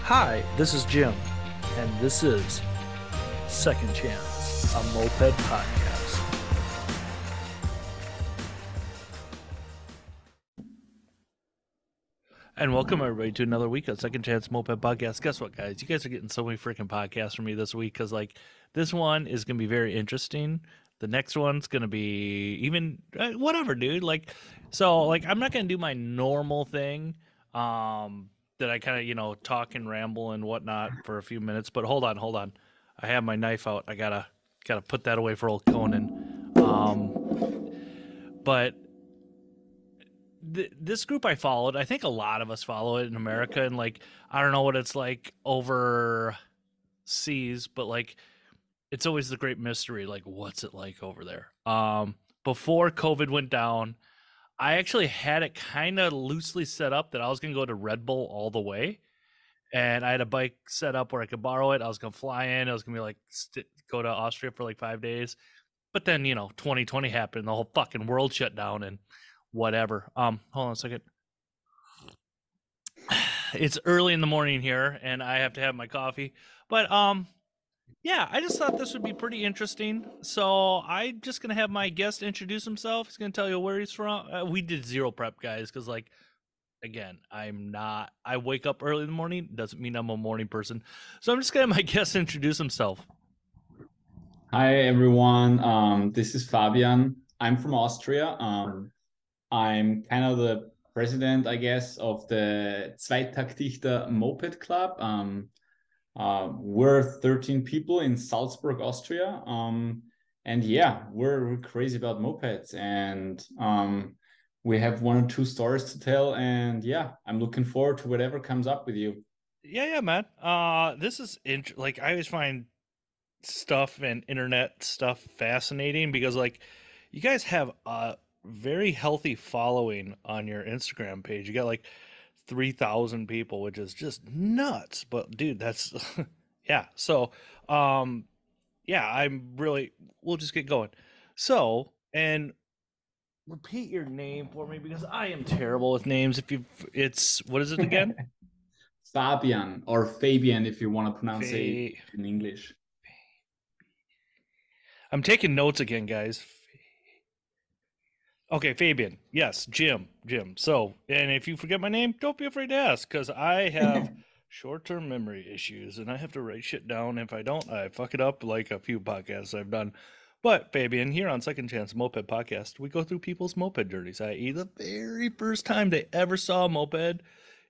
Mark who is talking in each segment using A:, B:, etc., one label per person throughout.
A: Hi, this is Jim, and this is Second Chance, a moped podcast. And welcome everybody to another week of Second Chance Moped Podcast. Guess what, guys? You guys are getting so many freaking podcasts from me this week because, this one is going to be very interesting. The next one's going to be even whatever, dude. I'm not going to do my normal thing. That I kind of, talk and ramble and whatnot for a few minutes. But hold on. I have my knife out. I gotta put that away for old Conan. But this group I followed, I think a lot of us follow it in America, and I don't know what it's like overseas, but it's always the great mystery. What's it like over there? Before COVID went down, I actually had it kind of loosely set up that I was going to go to Red Bull all the way. And I had a bike set up where I could borrow it. I was going to fly in. I was going to be go to Austria for 5 days. But then, 2020 happened. The whole fucking world shut down and whatever. Hold on a second. It's early in the morning here and I have to have my coffee. But, yeah, I just thought this would be pretty interesting. So I'm just going to have my guest introduce himself. He's going to tell you where he's from. We did zero prep, guys, because, again, I wake up early in the morning. Doesn't mean I'm a morning person. So I'm just going to have my guest introduce himself.
B: Hi, everyone. This is Fabian. I'm from Austria. I'm kind of the president, I guess, of the Takt Dichter Moped Club. We're 13 people in Salzburg, Austria. And yeah, we're crazy about mopeds, and we have one or two stories to tell. And yeah, I'm looking forward to whatever comes up with you.
A: Yeah, man. This is I always find stuff and internet stuff fascinating because you guys have a very healthy following on your Instagram page. You got 3,000 people, which is just nuts. But dude, that's yeah. So yeah, we'll just get going. So, and repeat your name for me because I am terrible with names. What is it again?
B: Fabian, or Fabian if you want to pronounce it in English.
A: I'm taking notes again, guys. Okay, Fabian. Yes, Jim. So, and if you forget my name, don't be afraid to ask, because I have short-term memory issues, and I have to write shit down. If I don't, I fuck it up like a few podcasts I've done. But, Fabian, here on Second Chance Moped Podcast, we go through people's moped journeys, i.e. the very first time they ever saw a moped,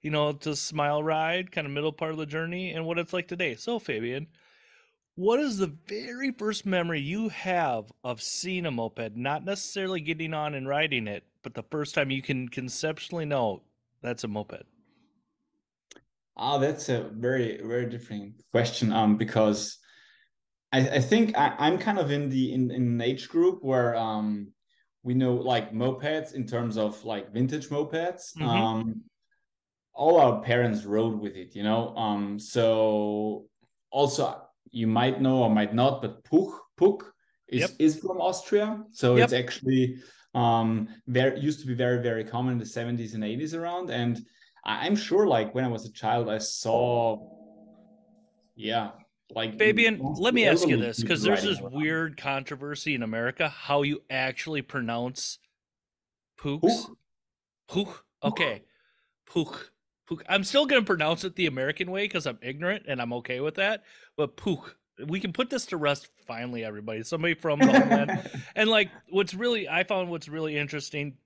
A: to smile ride, kind of middle part of the journey, and what it's like today. So, Fabian, what is the very first memory you have of seeing a moped, not necessarily getting on and riding it, but the first time you can conceptually know that's a moped?
B: That's a very, very different question. Because I think I'm kind of in an age group where we know mopeds in terms of vintage mopeds.
A: Mm-hmm.
B: All our parents rode with it, So also you might know or might not, but Puch is from Austria. So
A: Yep.
B: it's actually used to be very, very common in the 70s and 80s around. And I'm sure when I was a child, I saw, yeah,
A: Fabian, let me ask you
B: elderly
A: this,
B: people
A: because there's
B: riding
A: this
B: around.
A: weird controversy in America how you actually pronounce pooks.
B: Puch?
A: Pook.
B: Puch?
A: Okay. Pook. Pook. I'm still going to pronounce it the American way because I'm ignorant and I'm okay with that. But pook. We can put this to rest finally, everybody. Somebody from the homeland. And I found what's really interesting,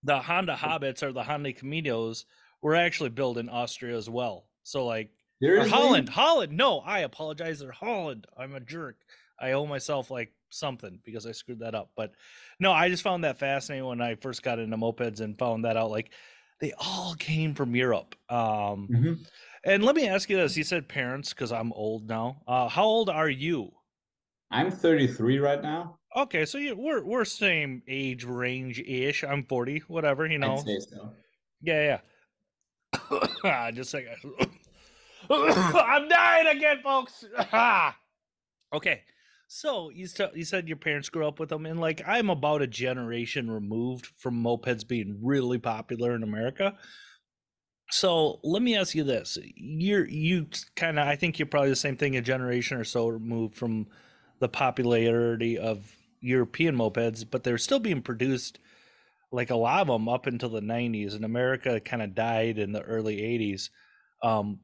A: the Honda Hobbits or the Honda Caminos were actually built in Austria as well. So or
B: Seriously?
A: Holland. No, I apologize. They're Holland. I'm a jerk. I owe myself something because I screwed that up. But no, I just found that fascinating when I first got into mopeds and found that out. They all came from Europe.
B: Mm-hmm.
A: And let me ask you this: you said parents, because I'm old now. How old are you?
B: I'm 33 right now.
A: Okay, so we're same age range ish. I'm 40, whatever,
B: I'd say so.
A: Yeah. Just a second. I'm dying again, folks. Okay, so you said your parents grew up with them, and I'm about a generation removed from mopeds being really popular in America. So let me ask you this: you kind of, I think you're probably the same thing, a generation or so removed from the popularity of European mopeds, but they're still being produced, like a lot of them up until the 90s. And America kind of died in the early 80s. Um,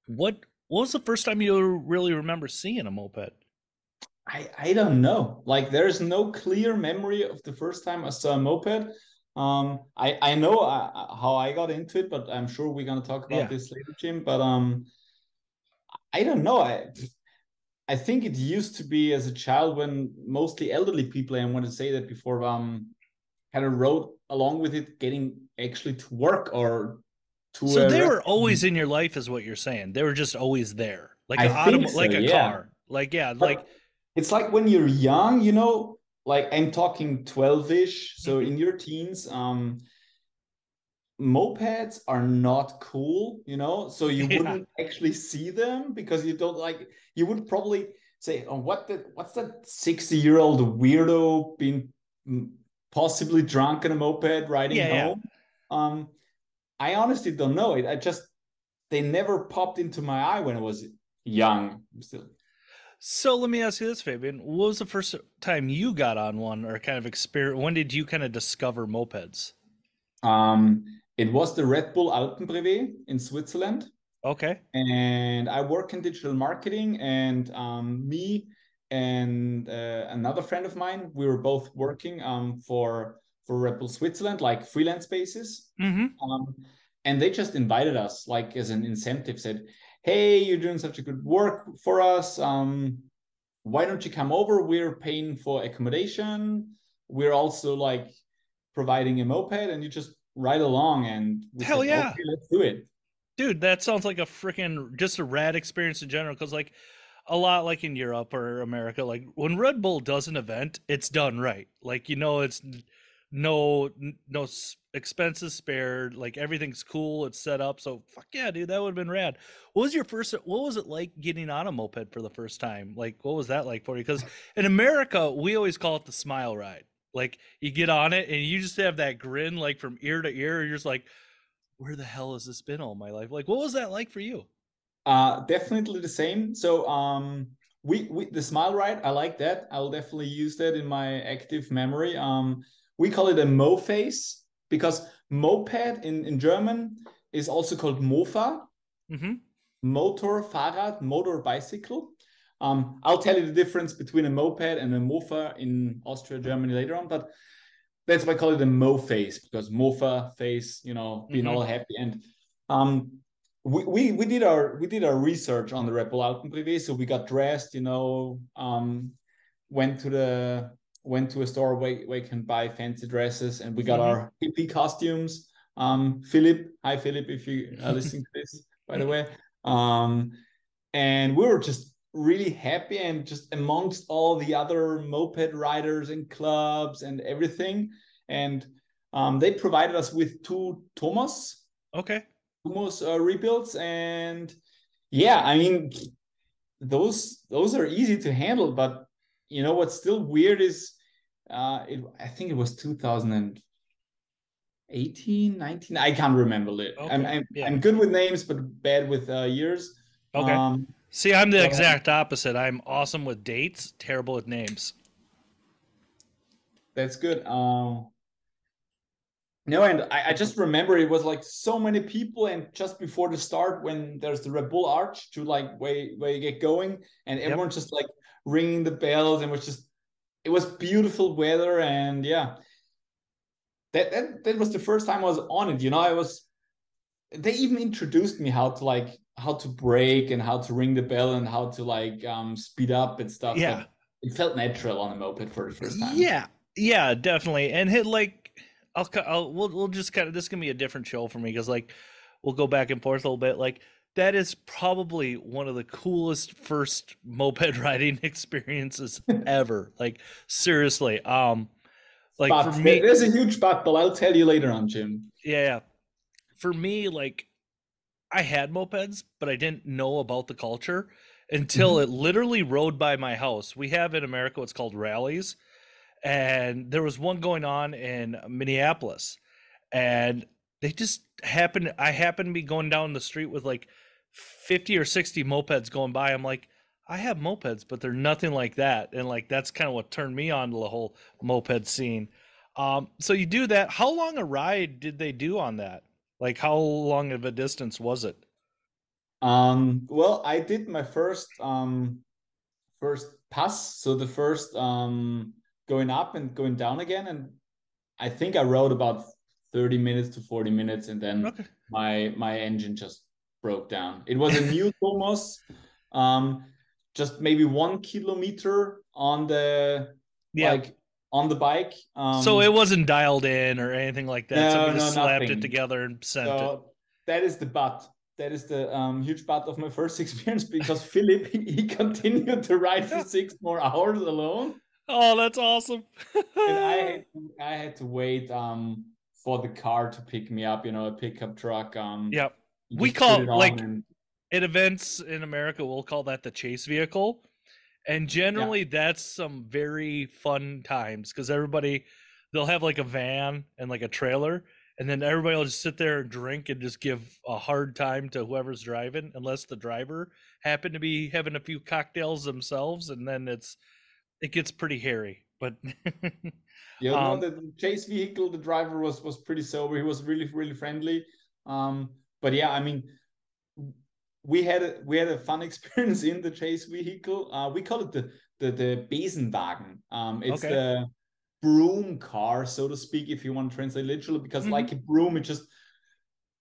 A: what was the first time you really remember seeing a moped?
B: I don't know. Like there's no clear memory of the first time I saw a moped. I know how I got into it, but I'm sure we're gonna talk about
A: Yeah.
B: this later, Jim. But I don't know. I think it used to be as a child when mostly elderly people, and I want to say that before, kind of rode along with it, getting actually to work or to
A: So
B: a
A: they were
B: restaurant.
A: always in your life, is what you're saying. They were just always there, like
B: I think so,
A: like a
B: yeah.
A: car. Like yeah, like
B: But it's like when you're young, like I'm talking 12-ish, so
A: mhm.
B: in your teens, mopeds are not cool, so you
A: Yeah,
B: wouldn't actually see them because you don't like, you would probably say, oh, what's that 60-year-old weirdo being possibly drunk in a moped riding
A: yeah, yeah.
B: home? Um, I honestly don't know. They never popped into my eye when I was young still.
A: So let me ask you this, Fabian. What was the first time you got on one, or kind of experience? When did you kind of discover mopeds?
B: It was the Red Bull Alpenbrevet in Switzerland,
A: Okay.
B: and I work in digital marketing. And me and another friend of mine, we were both working for Red Bull Switzerland, like freelance basis.
A: Mm-hmm.
B: Um, and they just invited us, like as an incentive, said, "Hey, you're doing such a good work for us. Why don't you come over? We're paying for accommodation. We're also like providing a moped, and you just ride along." And we
A: Hell
B: said,
A: yeah.
B: "Okay, let's do it."
A: Dude, that sounds like a freaking just a rad experience in general. Because like a lot like in Europe or America, like when Red Bull does an event, it's done right. Like it's no expenses spared. Like everything's cool. It's set up. So fuck yeah, dude, that would have been rad. What was your first? What was it like getting on a moped for the first time? Like what was that like for you? Because in America, we always call it the smile ride. Like you get on it and you just have that grin like from ear to ear. You're just like, where the hell has this been all my life? Like, what was that like for you?
B: Definitely the same. So we the smile ride, I like that. I will definitely use that in my active memory. We call it a Mo face because moped in German is also called Mofa,
A: Mm-hmm.
B: Motor, Fahrrad, motor bicycle. I'll tell you the difference between a moped and a Mofa in Austria, Germany later on, but that's why I call it a Mo face because Mofa face, being
A: Mm-hmm.
B: all happy. And um, we did our research on the Red Bull Alpenprivé, so we got dressed, went to the went to a store where you can buy fancy dresses, and we got
A: Mm-hmm.
B: our hippie costumes. Philip, hi Philip, if you are listening to this, by the way. Um, and we were just really happy, and just amongst all the other moped riders and clubs and everything. And they provided us with two
A: Okay.
B: Tomos rebuilds. And yeah, I mean, those are easy to handle. But what's still weird is I think it was 2018, 19. I can't remember it. I'm,
A: Okay.
B: I'm,
A: Yeah.
B: I'm good with names, but bad with years.
A: Okay.
B: Um,
A: See, I'm the
B: so
A: exact opposite. I'm awesome with dates, terrible with names.
B: that's good. No, and I just remember it was like so many people, and just before the start, when there's the Red Bull Arch to like where you get going, and
A: Yep.
B: everyone just like ringing the bells, and it was beautiful weather. And yeah, that was the first time I was on it. I was They even introduced me how to brake and how to ring the bell and how to like speed up and stuff,
A: Yeah.
B: but it felt natural on a moped for the first time.
A: Yeah. Yeah, definitely. And hit like we'll just kind of, this can be a different show for me because like we'll go back and forth a little bit. Like that is probably one of the coolest first moped riding experiences ever. Like seriously. Like for
B: But
A: me,
B: there's a huge but I'll tell you later on, Jim.
A: yeah, yeah. For me, like I had mopeds, but I didn't know about the culture until
B: Mhm.
A: it literally rode by my house. We have in America what's called rallies, and there was one going on in Minneapolis, and They just happen. I happen to be going down the street with like 50 or 60 mopeds going by. I'm like, I have mopeds, but they're nothing like that. And like that's kind of what turned me on to the whole moped scene. So you do that. How long a ride did they do on that? Like how long of a distance was it?
B: Well, I did my first pass, so the first going up and going down again, and I think I rode about 30 minutes to 40 minutes, and then
A: Okay.
B: my engine just broke down. It was a new Thomas, um, just maybe 1 kilometer on the
A: Yeah.
B: like on the bike.
A: So it wasn't dialed in or anything like that.
B: No,
A: Somebody
B: no,
A: just slapped it
B: nothing.
A: together and sent it.
B: So that is the but. That is the huge part of my first experience because Philip he continued to ride for 6 more hours alone,
A: Oh, that's awesome.
B: and I had to wait for the car to pick me up. You know, a pickup truck.
A: Yep.
B: You
A: We
B: just put
A: call
B: it on
A: like
B: and
A: at events in America, we'll call that the chase vehicle. And
B: yeah,
A: generally that's some very fun times because everybody they'll have like a van and like a trailer, and then everybody will just sit there and drink and just give a hard time to whoever's driving, unless the driver happened to be having a few cocktails themselves, and then it gets pretty hairy. But
B: you know
A: um
B: the chase vehicle. The driver was pretty sober. He was really friendly. But yeah, I mean, we had a fun experience in the chase vehicle. We call it the Besenwagen. It's
A: okay.
B: the broom car, so to speak, if you want to translate literally, because
A: Hmm.
B: like a broom, it just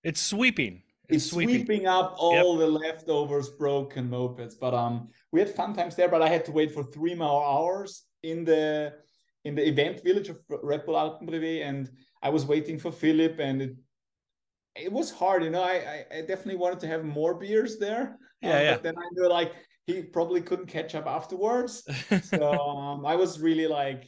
A: It's sweeping. It's
B: it's
A: sweeping.
B: sweeping up
A: Yep.
B: all the leftovers, broken mopeds. But we had fun times there. But I had to wait for 3 more hours in the event village of Red Bull Alpenprivé, and I was waiting for Philip, and it was hard. You know, I definitely wanted to have more beers there,
A: Yeah,
B: but then I knew like he probably couldn't catch up afterwards. So
A: yeah.
B: I was really like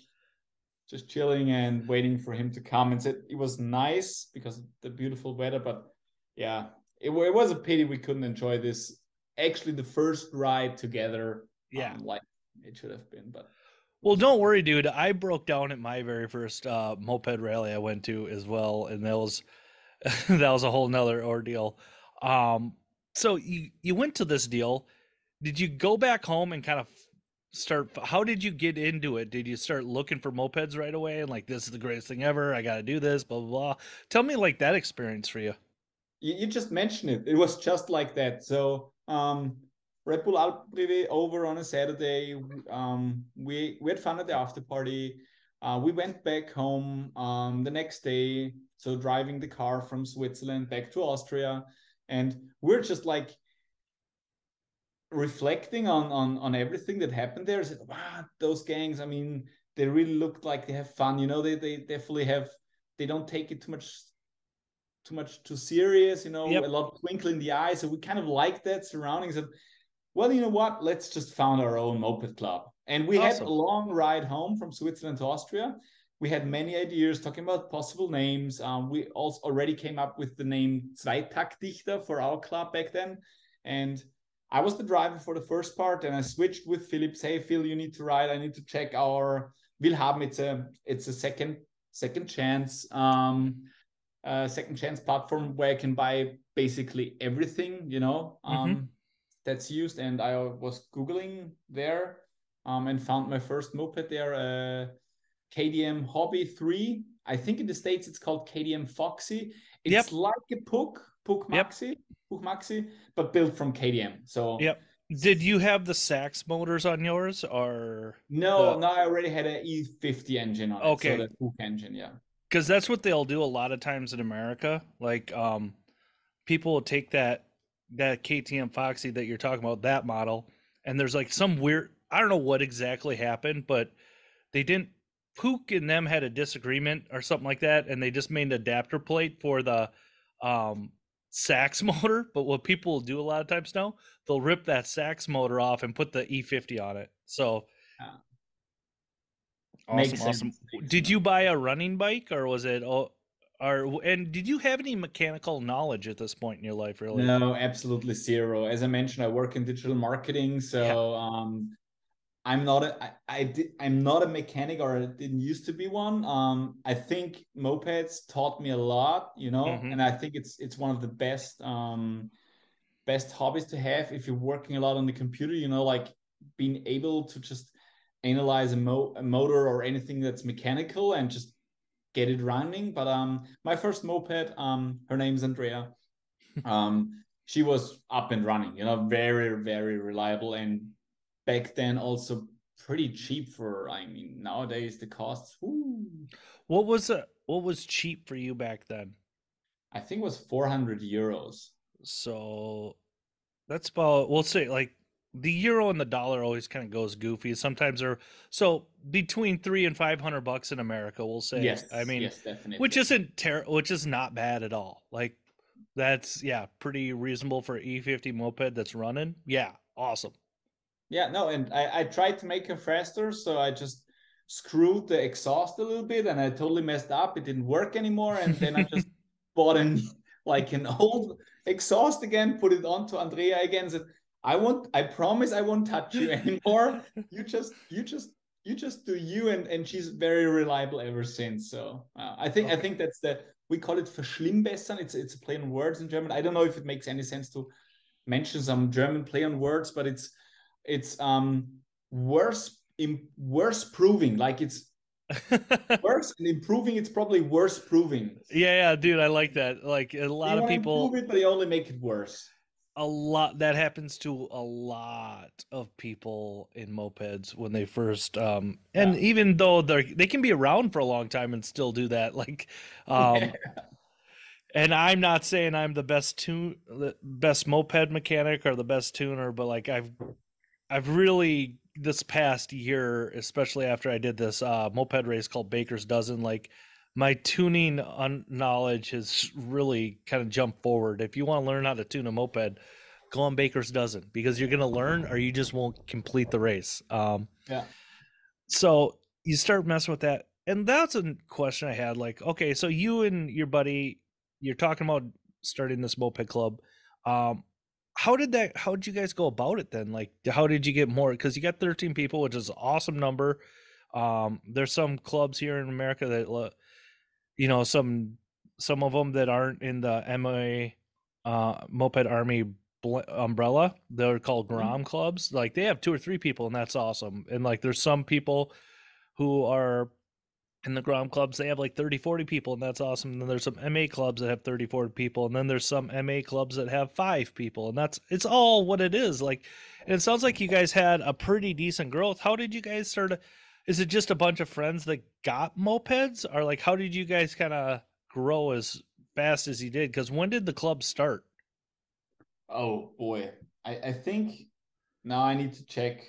B: just chilling and waiting for him to come. And said it was nice because of the beautiful weather, but yeah, it was a pity we couldn't enjoy this. Actually, the first ride together,
A: Yeah.
B: like it should have been, but it
A: Well,
B: was
A: don't
B: okay.
A: worry, dude. I broke down at my very first moped rally I went to as well, and that was that was a whole nother ordeal. Um, so you went to this deal. Did you go back home and kind of start? How did you get into it? Did you start looking for mopeds right away and like this is the greatest thing ever? I got to do this. Blah blah blah. Tell me like that experience for you.
B: You just mentioned it. It was just like that. So Red Bull Alpenprivé over on a Saturday. We had fun at the after party. We went back home the next day. So driving the car from Switzerland back to Austria, and we're just like reflecting on everything that happened there. Said, wow, those gangs. I mean, they really look like they have fun. You know, they definitely have. They don't take it too much too serious, you know, a
A: Yep.
B: lot of twinkle in the eye. So we kind of like that surroundings of, well, you know what? Let's just found our own moped club. And we had a
A: Awesome.
B: long ride home from Switzerland to Austria. We had many ideas talking about possible names. We also already came up with the name Takt Dichter for our club back then. And I was the driver for the first part, and I switched with Philip. Hey, Phil, you need to ride. I need to check our Willhaben. It's a second chance. Second chance platform where I can buy basically everything,
A: Mm-hmm.
B: that's used. And I was Googling there and found my first moped there, KDM Hobby 3. I think in the States it's called KDM Foxy. It's
A: Yep.
B: like a Puck
A: Yep.
B: Maxi, but built from KDM. So
A: Yep. Did you have the Sax motors on yours or
B: no,
A: the
B: no, I already had an E50 engine on it. So
A: okay?
B: the Puck engine, yeah.
A: Because that's what they'll do a lot of times in America. Like, people will take that KTM Foxy that you're talking about, that model, and there's like some weird. I don't know what exactly happened, but they didn't. Pook and them had a disagreement or something like that, and they just made an adapter plate for the um, Sax motor. But what people will do a lot of times now, they'll rip that Sax motor off and put the E50 on it. So
B: Uh,
A: awesome,
B: makes
A: awesome.
B: sense. Makes
A: Did
B: sense.
A: you buy a running bike or was it? Or and did you have any mechanical knowledge at this point in your life? Really?
B: No, absolutely zero. As I mentioned, I work in digital marketing,
A: Yeah.
B: so I'm not a mechanic, or I didn't used to be one. I think mopeds taught me a lot, you know,
A: Mm-hmm.
B: and I think it's one of the best hobbies to have if you're working a lot on the computer, you know, like being able to just analyze a motor or anything that's mechanical and just get it running. But my first moped, her name's Andrea. She was up and running, you know, very, very reliable. And back then also pretty cheap for, I mean, nowadays the costs, whoo,
A: What was cheap for you back then?
B: I think it was 400 euros.
A: So that's about, we'll say, like, the euro and the dollar always kind of goes goofy. Sometimes they're so between 300 and 500 bucks in America, we'll say. I
B: Yes,
A: mean,
B: yes, definitely.
A: which is not bad at all. Like that's yeah, pretty reasonable for E50 moped that's running. Yeah, awesome.
B: Yeah, no, and I tried to make her faster, so I just screwed the exhaust a little bit and I totally messed up. It didn't work anymore. And then I just bought an like an old exhaust again, put it onto Andrea again, said, I promise I won't touch you anymore. You just do you, and she's very reliable ever since. So I
A: Okay.
B: think that's the we call it verschlimmbessern. It's a play on words in German. I don't know if it makes any sense to mention some German play on words, but it's worse proving. Like it's worse and improving. It's probably worse proving.
A: Yeah, dude, I like that. Like a
B: You
A: lot of
B: want to
A: people,
B: improve it, but you only make it worse.
A: a lot that happens to a lot of people in mopeds when they first and
B: Yeah.
A: even though they can be around for a long time and still do that. Like
B: Yeah.
A: and I'm not saying I'm the best moped mechanic or the best tuner, but like I've really this past year, especially after I did this moped race called Baker's Dozen, like my tuning knowledge has really kind of jumped forward. If you want to learn how to tune a moped, go on Baker's Dozen because you're going to learn or you just won't complete the race.
B: Yeah.
A: So you start messing with that. And that's a question I had. Like, okay, so you and your buddy, you're talking about starting this moped club. Um, how did you guys go about it then? Like, how did you get more? Because you got 13 people, which is an awesome number. There's some clubs here in America that, you know, some of them that aren't in the Moped Army umbrella. They're called
B: Mhm.
A: Grom clubs. Like they have 2 or 3 people, and that's awesome. And like there's some people who are in the Grom clubs, they have like 30, 40 people, and that's awesome. And then there's some MA clubs that have 30, 40 people, and then there's some MA clubs that have 5 people, and it's all what it is. Like, and it sounds like you guys had a pretty decent growth. How did you guys start? Is it just a bunch of friends that got mopeds, or like how did you guys kind of grow as fast as you did? Because when did the club start?
B: Oh boy. I think now I need to check.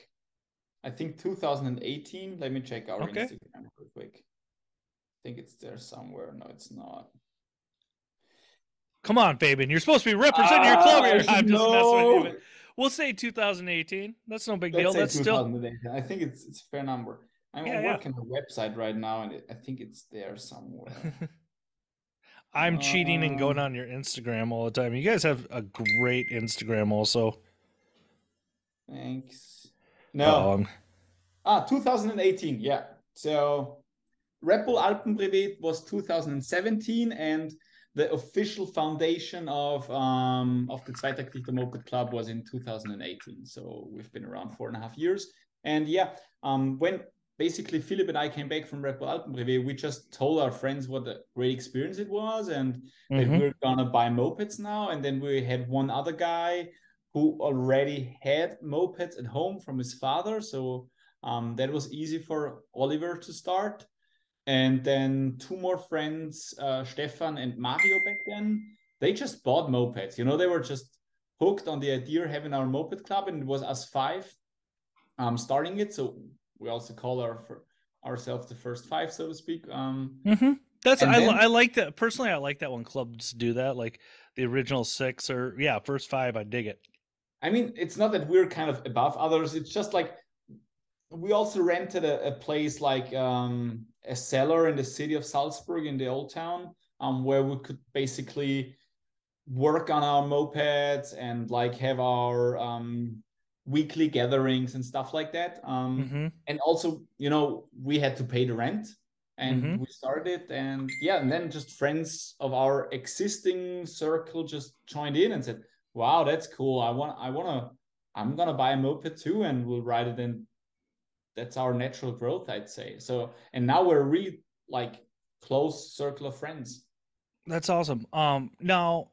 B: I think 2018. Let me check our
A: Okay,
B: Instagram real quick. I think it's there somewhere. No, it's not.
A: come on, Fabian, you're supposed to be representing your club
B: Ah, I
A: here.
B: should
A: I'm just messing with you,
B: know.
A: but we'll say 2018. That's no big
B: Let's
A: deal.
B: say
A: That's still
B: 2018. I think it's a fair number. I'm
A: yeah.
B: working the website right now, and I think it's there somewhere.
A: I'm cheating and going
B: Uh,
A: on your Instagram all the time. You guys have a great Instagram also.
B: thanks.
A: Oh,
B: No. 2018. Yeah. So Red Bull Alpenbrevet was 2017, and the official foundation of the Takt Dichter Moped Club was in 2018. So we've been around 4.5 years. And yeah, when basically Philip and I came back from Red Bull Alpenbrevet, we just told our friends what a great experience it was and that
A: mm-hmm.
B: we're gonna buy mopeds now. And then we had one other guy who already had mopeds at home from his father. So that was easy for Oliver to start. And then 2 more friends, Stefan and Mario back then, they just bought mopeds. You know, they were just hooked on the idea of having our moped club, and it was us 5 starting it. So we also call ourselves the first 5, so to speak.
A: Mm-hmm.
B: And then,
A: I like that personally. I like that when clubs do that, like the original 6 or yeah, first 5. I dig it.
B: I mean, it's not that we're kind of above others. It's just like we also rented a place like a cellar in the city of Salzburg in the old town, where we could basically work on our mopeds and like have our weekly gatherings and stuff like that.
A: Mm-hmm.
B: And also, we had to pay the rent, and
A: Mm-hmm.
B: we started, and yeah, and then just friends of our existing circle just joined in and said, "Wow, that's cool. I'm gonna buy a moped too, and we'll ride it." And that's our natural growth, I'd say. So, and now we're really like close circle of friends.
A: That's awesome. Now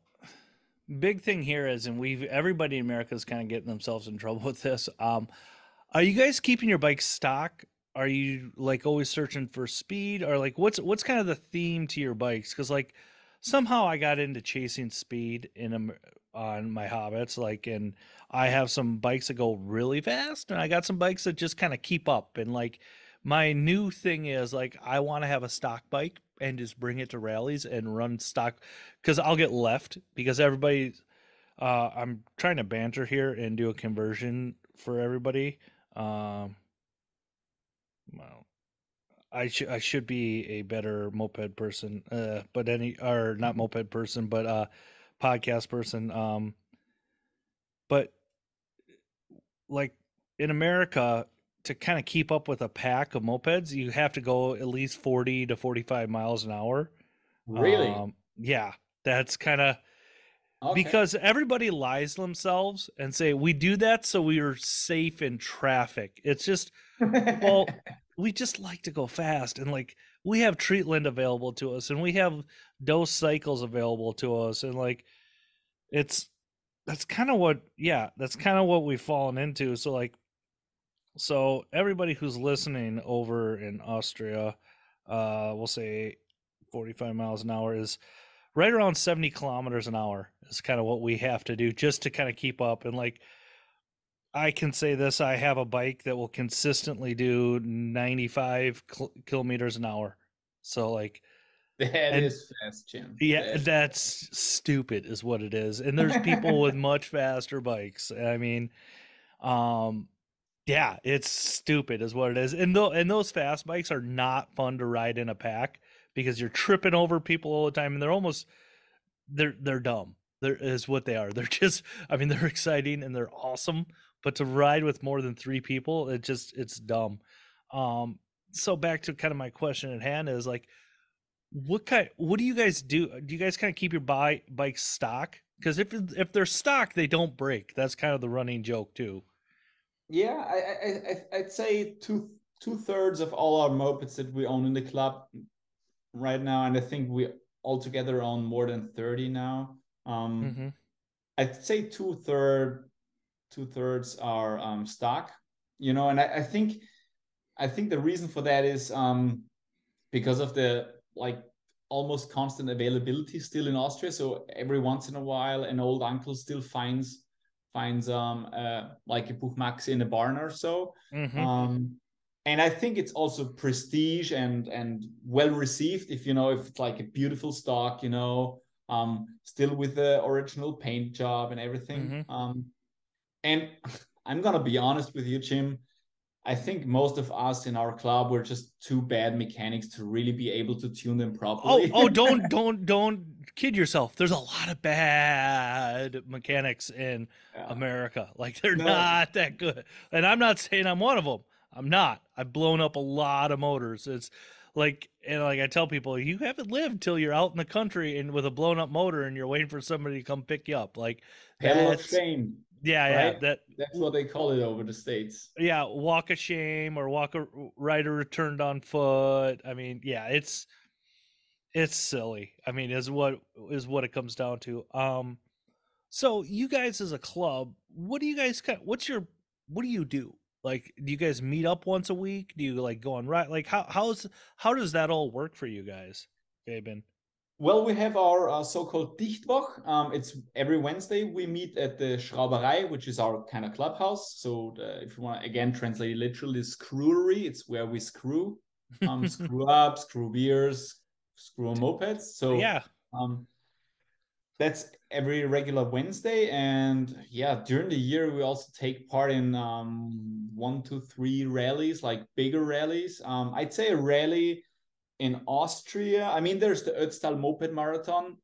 A: big thing here is, and everybody in America is kind of getting themselves in trouble with this. Are you guys keeping your bike stock? Are you like always searching for speed, or like what's kind of the theme to your bikes? Because like somehow I got into chasing speed on my hobbits, like, and I have some bikes that go really fast, and I got some bikes that just kind of keep up. And like my new thing is like I want to have a stock bike and just bring it to rallies and run stock because I'll get left because everybody. I'm trying to banter here and do a conversion for everybody. Um, well, I should be a better moped person, but any or not moped person, but podcast person. But like in America, to kind of keep up with a pack of mopeds, you have to go at least 40 to 45 miles an hour.
B: Really?
A: Yeah, that's kind of
B: Okay.
A: because everybody lies to themselves and say we do that so we are safe in traffic. It's just, well, we just like to go fast, and like we have Treatland available to us, and we have dose cycles available to us, and like it's that's kind of what, yeah, that's kind of what we've fallen into. So like, so everybody who's listening over in Austria, we'll say 45 miles an hour is right around 70 kilometers an hour is kind of what we have to do just to kind of keep up. And like I can say this, I have a bike that will consistently do 95 kilometers an hour. So like,
B: That
A: and
B: is fast, Jim.
A: yeah,
B: That
A: that's stupid is what it is. And there's people with much faster bikes. I mean, um yeah, it's stupid is what it is. And those fast bikes are not fun to ride in a pack because you're tripping over people all the time, and they're dumb. There is what they are. They're just, I mean, they're exciting and they're awesome, but to ride with more than 3 people, it's dumb. Um, so back to kind of my question at hand is like, what do you guys do? Do you guys kind of keep your bike stock? Because if they're stock, they don't break. That's kind of the running joke too.
B: Yeah, I'd say two-thirds of all our mopeds that we own in the club right now, and I think we altogether own more than 30 now.
A: Mm-hmm.
B: I'd say two-thirds are stock, and I think the reason for that is because of the like almost constant availability still in Austria. So every once in a while, an old uncle still finds like a Buch Maxi in a barn or so.
A: Mm-hmm.
B: Um, and I think it's also prestige and well received if it's like a beautiful stock, still with the original paint job and everything.
A: Mm-hmm.
B: And I'm gonna be honest with you, Jim. I think most of us in our club were just too bad mechanics to really be able to tune them
A: Oh,
B: properly.
A: oh, don't kid yourself. There's a lot of bad mechanics in
B: Yeah.
A: America. Like they're
B: No,
A: not that good. And I'm not saying I'm one of them. I'm not. I've blown up a lot of motors. It's like, and like I tell people, you haven't lived till you're out in the country and with a blown up motor and you're waiting for somebody to come pick you up. Like
B: pedal of
A: that's,
B: shame,
A: yeah,
B: right?
A: that
B: That's what they call it over the States.
A: yeah, walk of shame or walk a rider returned on foot. I mean, yeah, it's silly. I mean, is what it comes down to. So you guys as a club, what do you guys what do you do? Like, do you guys meet up once a week? Do you like go on ride? Like, how does that all work for you guys, Fabian?
B: Well, we have our so-called Dichtwoch. It's every Wednesday we meet at the Schrauberei, which is our kind of clubhouse. So if you want to again translate it literally, screwery. It's where we screw up, screw beers, screw mopeds. So
A: Yeah.
B: um, that's every regular Wednesday. And yeah, during the year, we also take part in 1 to 3 rallies, like bigger rallies. I'd say a rally in Austria. I mean, there's the Ötztal Moped Marathon.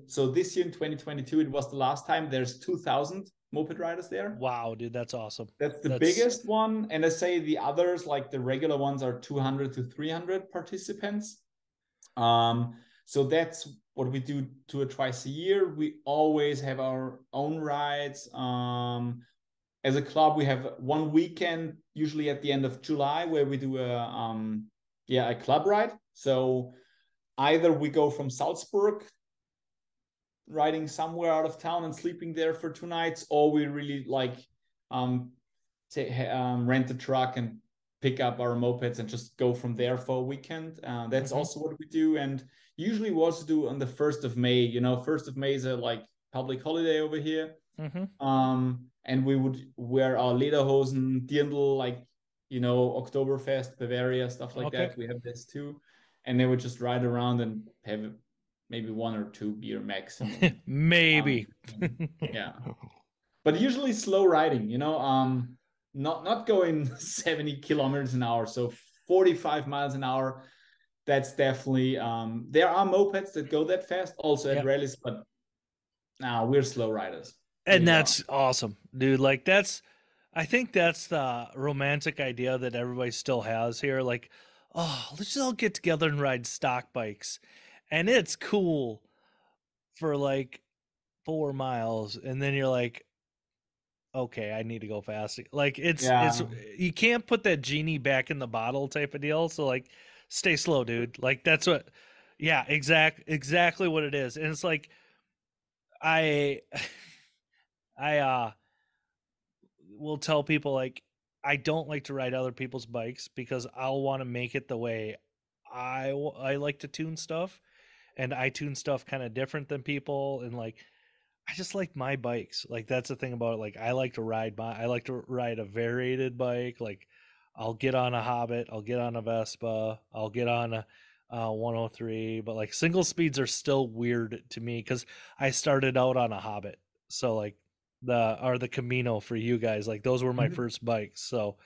B: so this year in 2022, it was the last time. There's 2,000 moped riders there.
A: Wow, dude, that's awesome.
B: That's the
A: That's
B: biggest one. And I say the others, like the regular ones, are 200 to 300 participants. So that's what we do two or twice a year. We always have our own rides. As a club, we have one weekend, usually at the end of July, where we do a club ride. So either we go from Salzburg, riding somewhere out of town and sleeping there for 2 nights, or we really like rent a truck and pick up our mopeds and just go from there for a weekend. That's also what we do. And usually we also do on the 1st of May. 1st of May is a like public holiday over here. And we would wear our lederhosen, dirndl, like, Oktoberfest, Bavaria, stuff like that. We have this too. And they would just ride around and have maybe one or two beer maximum.
A: Maybe.
B: Yeah. But usually slow riding, not going 70 kilometers an hour. So 45 miles an hour. That's definitely, there are mopeds that go that fast also at rallies, but we're slow riders.
A: And that's awesome, dude. Like I think that's the romantic idea that everybody still has here. Like, oh, let's all get together and ride stock bikes. And it's cool for like 4 miles. And then you're like, okay, I need to go fast. Like it's you can't put that genie back in the bottle type of deal. So like, stay slow, dude. Like that's exactly what it is. And it's like, I will tell people, like, I don't like to ride other people's bikes because I'll want to make it the way I like to tune stuff, and I tune stuff kind of different than people, and like I just like my bikes. Like that's the thing about it. Like I like to ride a variated bike. Like I'll get on a Hobbit, I'll get on a Vespa, I'll get on a 103, but like single speeds are still weird to me because I started out on a Hobbit. So like the Camino for you guys, like those were my first bikes. So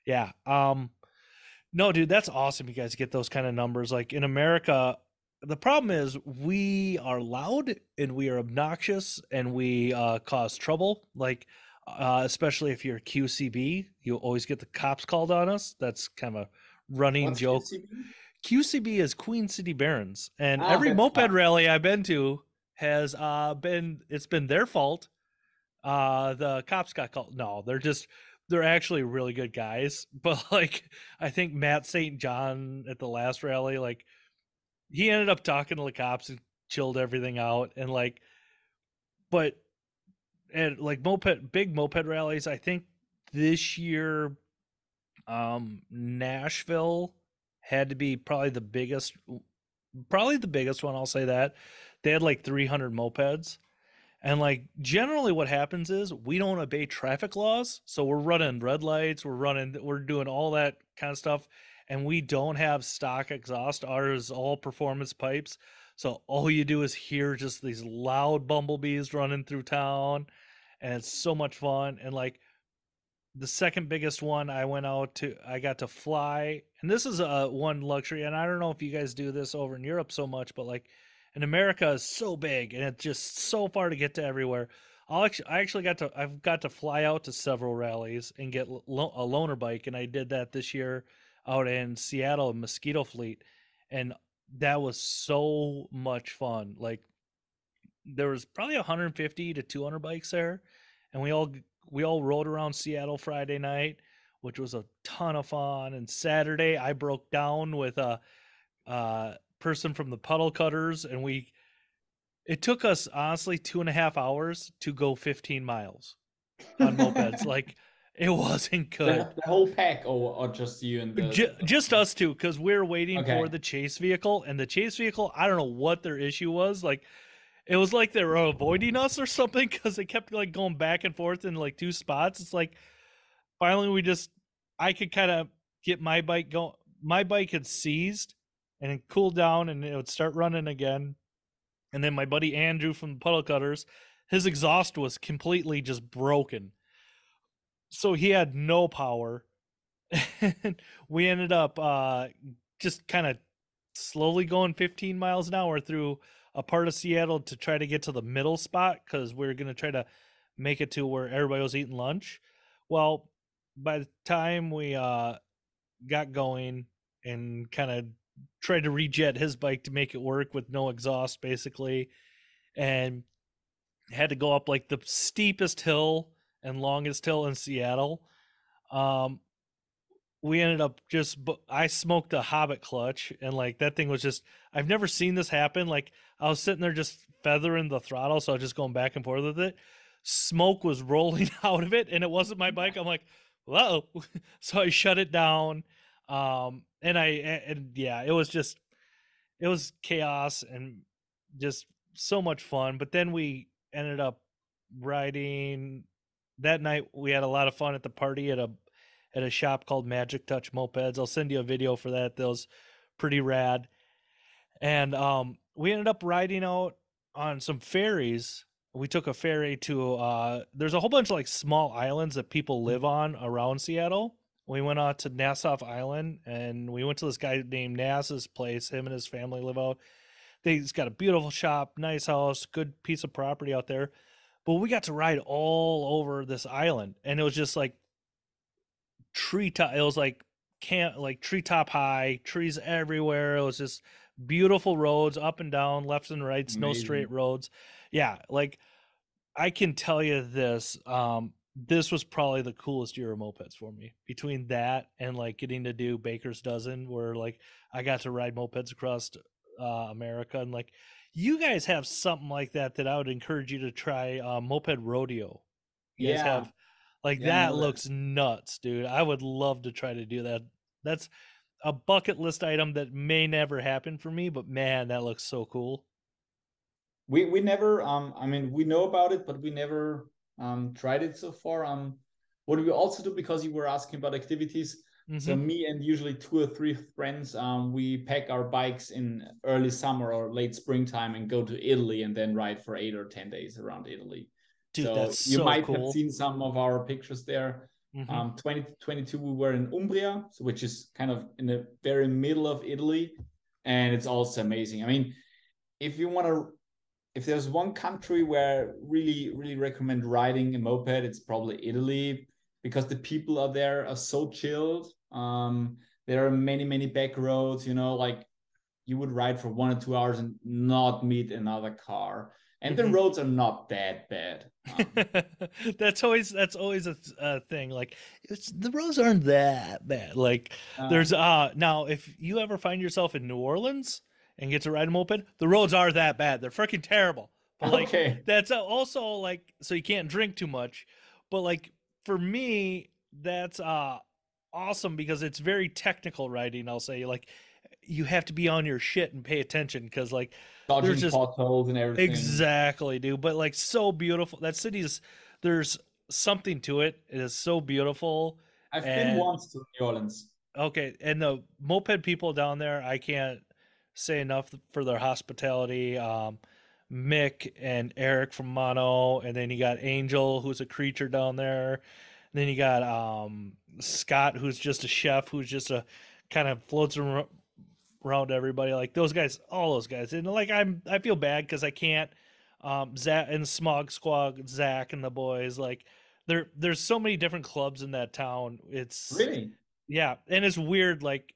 A: yeah. No, dude, that's awesome. You guys get those kind of numbers. Like in America, the problem is we are loud and we are obnoxious and we cause trouble. Like especially if you're QCB, you always get the cops called on us. That's kind of a running joke. QCB is Queen City Barons, and every moped rally I've been to has it's been their fault. The cops got called. No, they're actually really good guys. But like, I think Matt St. John at the last rally, like he ended up talking to the cops and chilled everything out. And like, but at like big moped rallies, I think this year, Nashville had to be probably the biggest one. I'll say that they had like 300 mopeds. And like generally what happens is we don't obey traffic laws. So we're running red lights, we're doing all that kind of stuff. And we don't have stock exhaust. Ours is all performance pipes. So all you do is hear just these loud bumblebees running through town. And it's so much fun. And like the second biggest one I got to fly. And this is one luxury. And I don't know if you guys do this over in Europe so much, but like, and America is so big and it's just so far to get to everywhere. I've got to fly out to several rallies and get a loaner bike. And I did that this year out in Seattle, Mosquito Fleet. And that was so much fun. Like there was probably 150 to 200 bikes there. And we all rode around Seattle Friday night, which was a ton of fun. And Saturday I broke down with a, person from the puddle cutters, and it took us honestly 2.5 hours to go 15 miles on mopeds. Like it wasn't good.
B: The whole pack, or just you and
A: just us two, because we're waiting for the chase vehicle, and the chase vehicle, I don't know what their issue was. Like it was like they were avoiding us or something, because they kept like going back and forth in like two spots. It's like finally I could kind of get my bike going. My bike had seized and it cooled down and it would start running again. And then my buddy Andrew from the puddle cutters, his exhaust was completely just broken. So he had no power. And we ended up just kind of slowly going 15 miles an hour through a part of Seattle to try to get to the middle spot because we were going to try to make it to where everybody was eating lunch. Well, by the time we got going and kind of tried to rejet his bike to make it work with no exhaust, basically, and had to go up like the steepest hill and longest hill in Seattle. We ended up I smoked a Hobbit clutch, and like that thing was just, I've never seen this happen. Like I was sitting there just feathering the throttle, so I was just going back and forth with it. Smoke was rolling out of it, and it wasn't my bike. I'm like, whoa. So I shut it down. And yeah, it was chaos and just so much fun. But then we ended up riding that night. We had a lot of fun at the party at a shop called Magic Touch Mopeds. I'll send you a video for that. That was pretty rad. And we ended up riding out on some ferries. We took a ferry to there's a whole bunch of like small islands that people live on around Seattle. We went out to Nassau Island, and we went to this guy named Nass's place. Him and his family live out. He's got a beautiful shop, nice house, good piece of property out there. But we got to ride all over this island, and it was just like treetop. It was like treetop high, trees everywhere. It was just beautiful roads up and down, left and right, no straight roads. Yeah, like I can tell you this. This was probably the coolest year of mopeds for me. Between that and like getting to do Baker's Dozen, where like I got to ride mopeds across America, and like you guys have something like that I would encourage you to try. Moped rodeo. You guys have like that looks nuts, dude. I would love to try to do that. That's a bucket list item that may never happen for me, but man, that looks so cool.
B: We never I mean, we know about it, but we never tried it so far. What we also do, because you were asking about activities, so me and usually 2 or 3 friends, we pack our bikes in early summer or late springtime and go to Italy and then ride for 8 or 10 days around Italy.
A: Dude,
B: so
A: that's
B: you
A: so
B: might
A: cool.
B: have seen some of our pictures there. 2022 we were in Umbria, so which is kind of in the very middle of Italy, and it's also amazing. I mean, if you want to, if there's one country where really recommend riding a moped, it's probably Italy, because the people out there are so chilled. There are many back roads, like you would ride for 1 or 2 hours and not meet another car. And the roads are not that bad.
A: That's always a thing. Like the roads aren't that bad. Like there's now if you ever find yourself in New Orleans and get to ride a moped, the roads are that bad. They're freaking terrible. But like that's also like, so you can't drink too much. But like for me, that's awesome because it's very technical riding. I'll say, like, you have to be on your shit and pay attention because like
B: dodging
A: there's just
B: potholes and everything.
A: Exactly, dude. But like so beautiful. That city's, there's something to it. It is so beautiful.
B: I've been once to New Orleans.
A: Okay, and the moped people down there, I can't say enough for their hospitality. Mick and Eric from Mono, and then you got Angel, who's a creature down there. And then you got Scott, who's just a chef, who's just a kind of floats around everybody. Like those guys, all those guys, and like I feel bad because I can't. Zach and Smog Squad, Zach and the boys, like there's so many different clubs in that town. It's
B: really,
A: yeah, and it's weird. Like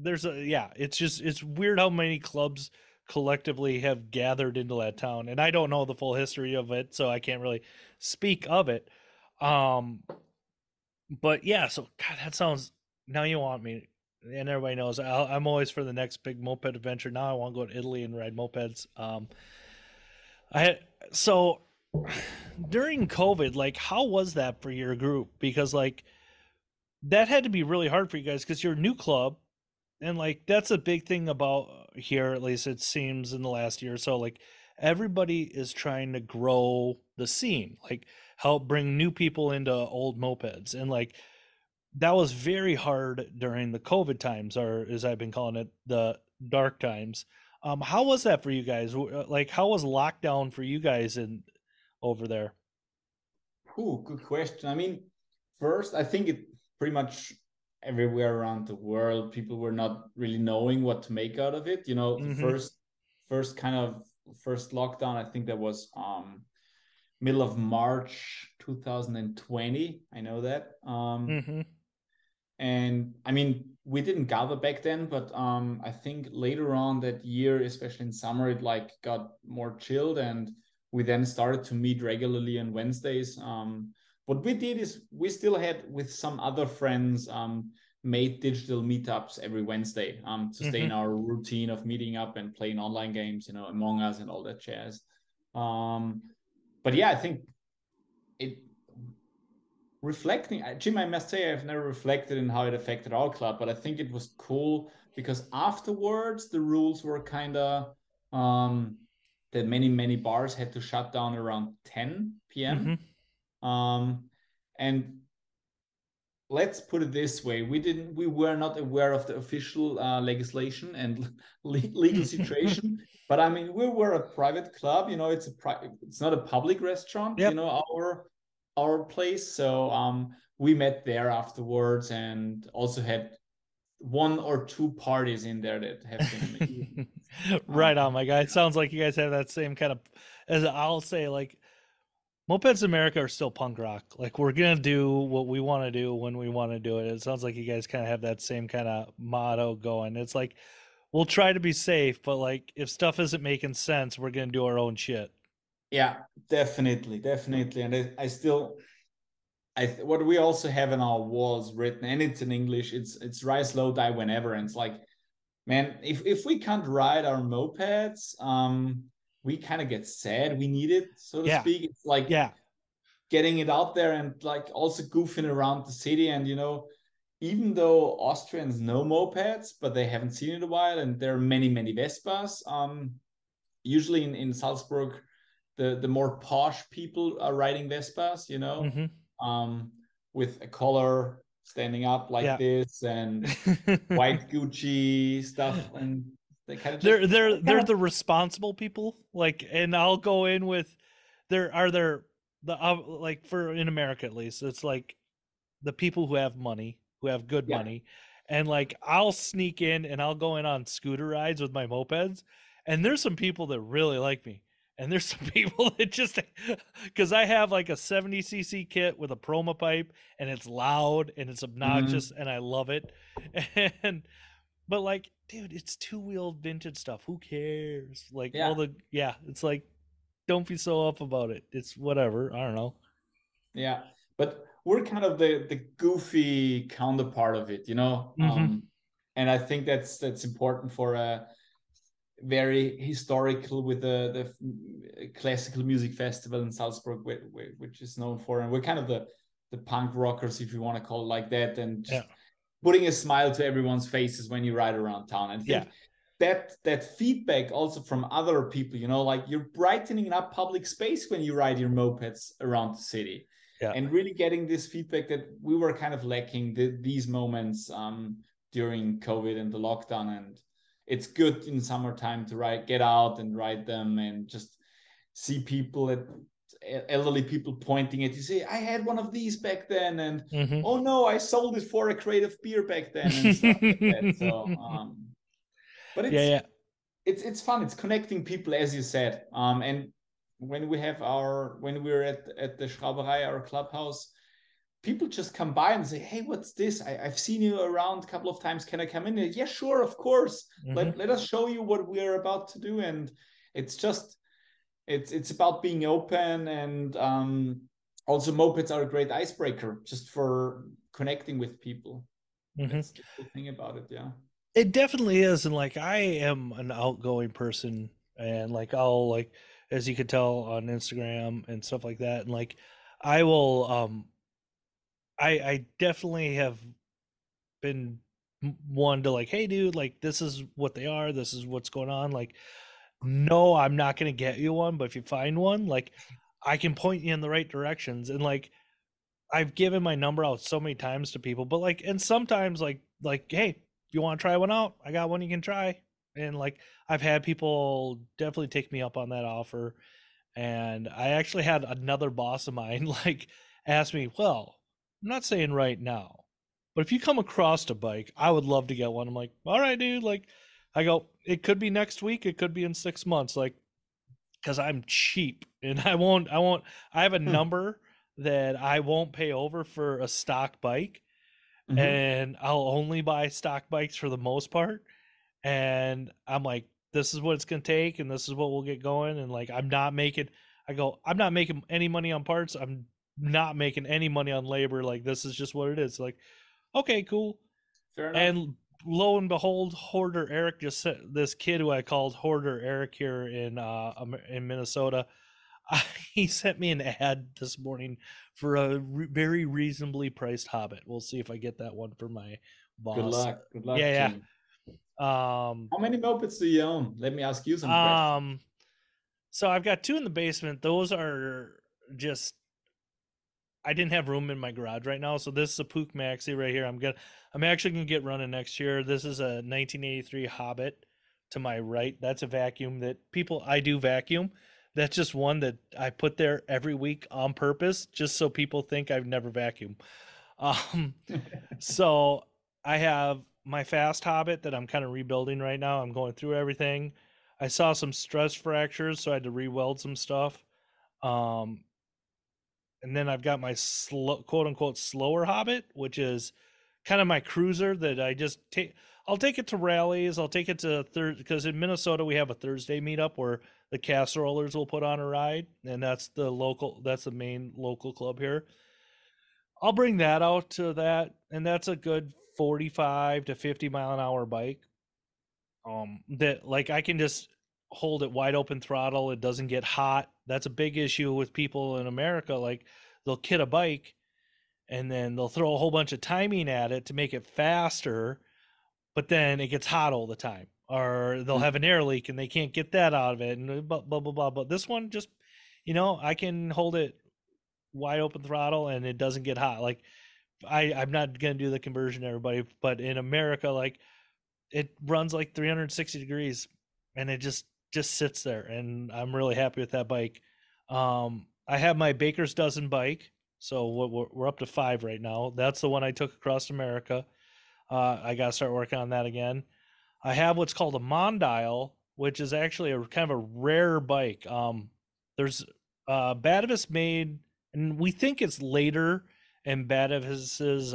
A: it's weird how many clubs collectively have gathered into that town, and I don't know the full history of it, so I can't really speak of it. But yeah, so God, that sounds. Now you want me, and everybody knows I'm always for the next big moped adventure. Now I want to go to Italy and ride mopeds. So during COVID, like, how was that for your group? Because like that had to be really hard for you guys because you're a new club, and like that's a big thing about here, at least it seems in the last year or so. Like everybody is trying to grow the scene, like help bring new people into old mopeds, and like that was very hard during the COVID times, or as I've been calling it, the dark times. How was that for you guys? Like, how was lockdown for you guys over there?
B: Ooh, good question. I mean, first, I think it pretty much everywhere around the world, people were not really knowing what to make out of it. The first lockdown. I think that was middle of March 2020. I know that.
A: Mm-hmm.
B: And I mean, we didn't gather back then, but I think later on that year, especially in summer, it like got more chilled, and we then started to meet regularly on Wednesdays. What we did is we still had with some other friends made digital meetups every Wednesday to stay in
A: Mm-hmm.
B: our routine of meeting up and playing online games, you know, Among Us and all that jazz. Um, but yeah, I think it reflecting, Jim, I must say I've never reflected in how it affected our club, but I think it was cool because afterwards the rules were kind of that many bars had to shut down around 10
A: Mm-hmm.
B: p.m. um, and let's put it this way, we were not aware of the official legislation and legal situation, but I mean we were a private club, you know, it's not a public restaurant, you
A: Yep.
B: know, our place. So we met there afterwards and also had one or two parties in there that have been amazing.
A: Right on, my guy.
B: Yeah.
A: It sounds like you guys have that same kind of, as I'll say, like Mopeds America are still punk rock. Like we're gonna do what we want to do when we want to do it. It sounds like you guys kind of have that same kind of motto going. It's like we'll try to be safe, but like if stuff isn't making sense, we're gonna do our own shit.
B: Yeah, definitely. And I still what we also have in our walls written, and it's in English. It's rise low, die whenever. And it's like, man, if we can't ride our mopeds, we kind of get sad. We need it, so to
A: Yeah,
B: speak. It's like
A: yeah.
B: getting it out there and like also goofing around the city. And you know, even though Austrians know mopeds, but they haven't seen it in a while, and there are many Vespas. Usually in Salzburg, the more posh people are riding Vespas, you know,
A: Mm-hmm.
B: um, with a collar standing up like
A: Yeah.
B: this and white Gucci stuff, and they kind of just
A: they're the responsible people. Like, and I'll go in with there the like for in America at least, it's like the people who have money, who have good
B: yeah,
A: money, and like I'll sneak in and I'll go in on scooter rides with my mopeds, and there's some people that really like me, and there's some people that just because I have like a 70cc kit with a Proma pipe, and it's loud and it's obnoxious,
B: mm-hmm.
A: and I love it, and but like, dude, it's two-wheeled vintage stuff. Who cares? Like all
B: Yeah,
A: the yeah, it's like don't be so up about it. It's whatever. I don't know.
B: yeah. But we're kind of the goofy counterpart of it, you know.
A: Mm-hmm.
B: And I think that's important for a very historical with the classical music festival in Salzburg, which is known for, and we're kind of the punk rockers, if you want to call it like that, and
A: Yeah.
B: just putting a smile to everyone's faces when you ride around town. And I
A: Yeah.
B: think that feedback also from other people, you know, like you're brightening up public space when you ride your mopeds around the city,
A: Yeah.
B: and really getting this feedback that we were kind of lacking these moments during COVID and the lockdown. And it's good in summertime to get out and ride them and just see people at elderly people pointing at you, say, I had one of these back then, and
A: Mm-hmm.
B: oh no, I sold it for a crate of beer back then, and stuff like that. So but
A: Yeah, yeah.
B: it's fun. It's connecting people, as you said. And when we're at the Schrauberei, our clubhouse, people just come by and say, hey, what's this? I've seen you around a couple of times. Can I come in? Yeah, sure, of course.
A: Mm-hmm.
B: Let us show you what we're about to do. And it's just it's about being open. And also mopeds are a great icebreaker just for connecting with people.
A: Mm-hmm.
B: That's the cool thing about it. Yeah.
A: It definitely is, and like I am an outgoing person, and like I'll like, as you could tell on Instagram and stuff like that, and like I will I definitely have been one to like, hey dude, like this is what they are, this is what's going on, like no, I'm not gonna get you one, but if you find one, like I can point you in the right directions. And like I've given my number out so many times to people, but like, and sometimes like, hey, you want to try one out? I got one you can try. And like, I've had people definitely take me up on that offer. And I actually had another boss of mine like ask me, well, I'm not saying right now, but if you come across a bike, I would love to get one. I'm like, all right, dude, like I go, it could be next week, it could be in 6 months, like, because I'm cheap and I have a number that I won't pay over for a stock bike,
B: Mm-hmm.
A: and I'll only buy stock bikes for the most part. And I'm like, this is what it's gonna take, and this is what we'll get going. And like, I'm not making any money on parts. I'm not making any money on labor. Like, this is just what it is. Like, okay, cool.
B: Fair enough.
A: And lo and behold, Hoarder Eric just sent this kid who I called Hoarder Eric here in Minnesota. He sent me an ad this morning for a very reasonably priced Hobbit. We'll see if I get that one for my
B: Good
A: boss.
B: luck. Good luck,
A: Yeah,
B: Jim.
A: yeah.
B: How many mopeds do you own? Let me ask you some questions.
A: Um, so I've got two in the basement. Those are just I didn't have room in my garage right now, so this is a Pook Maxi right here. I'm actually gonna get running next year. This is a 1983 Hobbit to my right. That's a vacuum that I do vacuum. That's just one that I put there every week on purpose, just so people think I've never vacuumed. Um, so I have my fast Hobbit that I'm kind of rebuilding right now. I'm going through everything. I saw some stress fractures, so I had to re-weld some stuff. Um, and then I've got my quote unquote slower Hobbit, which is kind of my cruiser that I just take. I'll take it to rallies. I'll take it to because in Minnesota we have a Thursday meetup where the casserolers will put on a ride, and that's the main local club here. I'll bring that out to that, and that's a good 45 to 50 mile an hour bike. That like I can just hold it wide open throttle. It doesn't get hot. That's a big issue with people in America. Like they'll kit a bike and then they'll throw a whole bunch of timing at it to make it faster, but then it gets hot all the time. Or they'll have an air leak and they can't get that out of it, and blah blah blah blah. But this one just, I can hold it wide open throttle and it doesn't get hot. Like I'm not gonna do the conversion, everybody, but in America, like it runs like 360 degrees and it just sits there, and I'm really happy with that bike. I have my Baker's Dozen bike, so we're up to 5 right now. That's the one I took across America. I got to start working on that again. I have what's called a Mondial, which is actually a kind of a rare bike. There's Badavis made, and we think it's later in Badavis's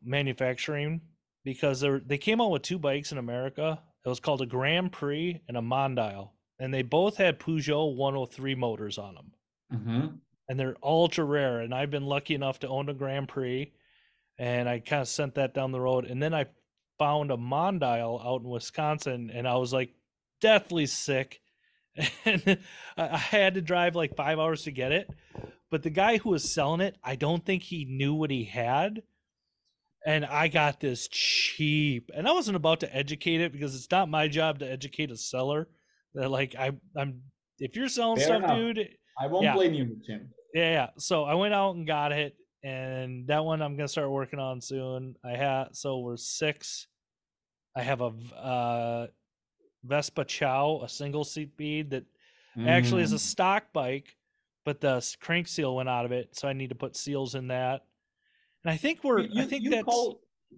A: manufacturing, because they came out with 2 bikes in America. It was called a Grand Prix and a Mondial, and they both had Peugeot 103 motors on them.
B: Mm-hmm.
A: And they're ultra rare. And I've been lucky enough to own a Grand Prix, and I kind of sent that down the road. And then I found a Mondial out in Wisconsin, and I was like deathly sick, and I had to drive like 5 hours to get it. But the guy who was selling it, I don't think he knew what he had, and I got this cheap, and I wasn't about to educate it because it's not my job to educate a seller. That like I'm if you're selling
B: Fair
A: stuff,
B: enough.
A: dude,
B: I won't
A: yeah,
B: blame you, Jim.
A: yeah. So I went out and got it, and that one I'm gonna start working on soon. We're 6. I have a Vespa Chow, a single seat bead that actually is a stock bike, but the crank seal went out of it, so I need to put seals in that. And I think that's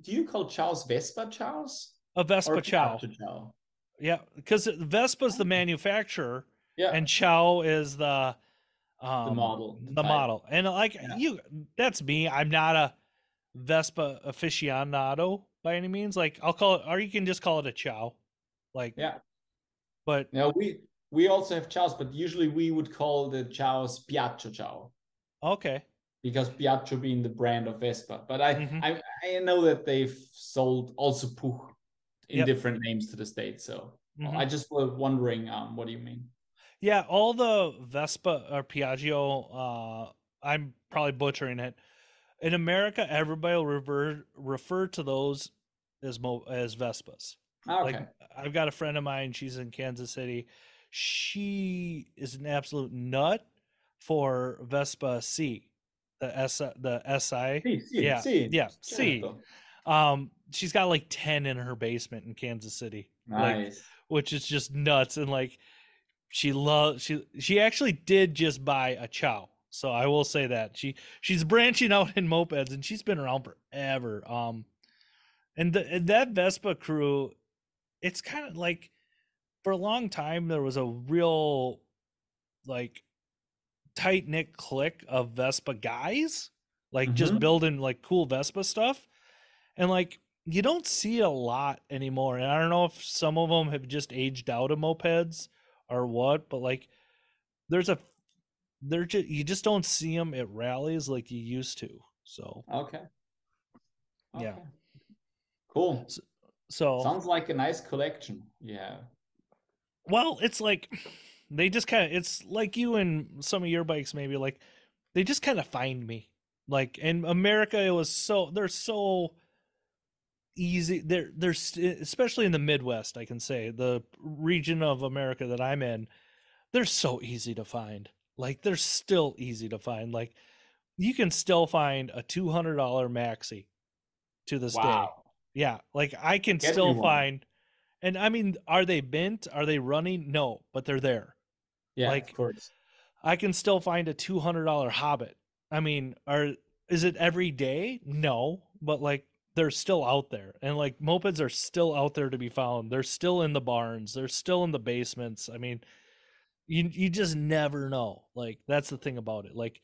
B: Do you call chows Vespa chows
A: a
B: or
A: Vespa Chow.
B: Piaggio chow?
A: Yeah, because Vespa's the manufacturer,
B: Yeah,
A: and Chow is
B: the model, the
A: the
B: type.
A: model. And like
B: Yeah.
A: that's me. I'm not a Vespa aficionado by any means. Like I'll call it, or you can just call it a Chow. Like,
B: Yeah.
A: but
B: Now we also have chows, but usually we would call the chows Piaggio chow
A: okay.
B: because Piaggio being the brand of Vespa. But I
A: Mm-hmm.
B: I, I know that they've sold also Puch in
A: Yep.
B: different names to the States. So
A: Mm-hmm.
B: I just was wondering, what do you mean?
A: Yeah, all the Vespa or Piaggio, I'm probably butchering it. In America, everybody will refer to those as Vespas. Like
B: Okay.
A: I've got a friend of mine, she's in Kansas City. She is an absolute nut for Vespa C, the SI.
B: Sì, sì,
A: Yeah,
B: sì,
A: yeah, C.
B: certo.
A: She's got like 10 in her basement in Kansas City. Like,
B: Nice.
A: which is just nuts. And like she actually did just buy a Chow. So I will say that she's branching out in mopeds, and she's been around forever. And that Vespa crew, it's kind of like for a long time there was a real like tight knit clique of Vespa guys, like just
B: Mm-hmm.
A: building like cool Vespa stuff, and like you don't see a lot anymore. And I don't know if some of them have just aged out of mopeds or what, but like there's a they're just you just don't see them at rallies like you used to. So
B: Okay.
A: yeah,
B: Okay. Cool.
A: so, so
B: Sounds like a nice collection. Yeah.
A: well, it's like they just kind of it's like you and some of your bikes maybe like they just kind of find me. Like in America, it was so they're so easy. They're especially in the Midwest. I can say the region of America that I'm in, they're so easy to find. Like they're still easy to find. Like you can still find a $200 maxi to this day.
B: Wow.
A: Yeah, like I can
B: Get me
A: still
B: one.
A: find. And I mean, are they bent? Are they running? No, but they're there.
B: Yeah, of
A: Like
B: course.
A: I can still find a $200 Hobbit. I mean, are is it every day? No, but like they're still out there, and like mopeds are still out there to be found. They're still in the barns. They're still in the basements. I mean, you just never know. Like that's the thing about it. Like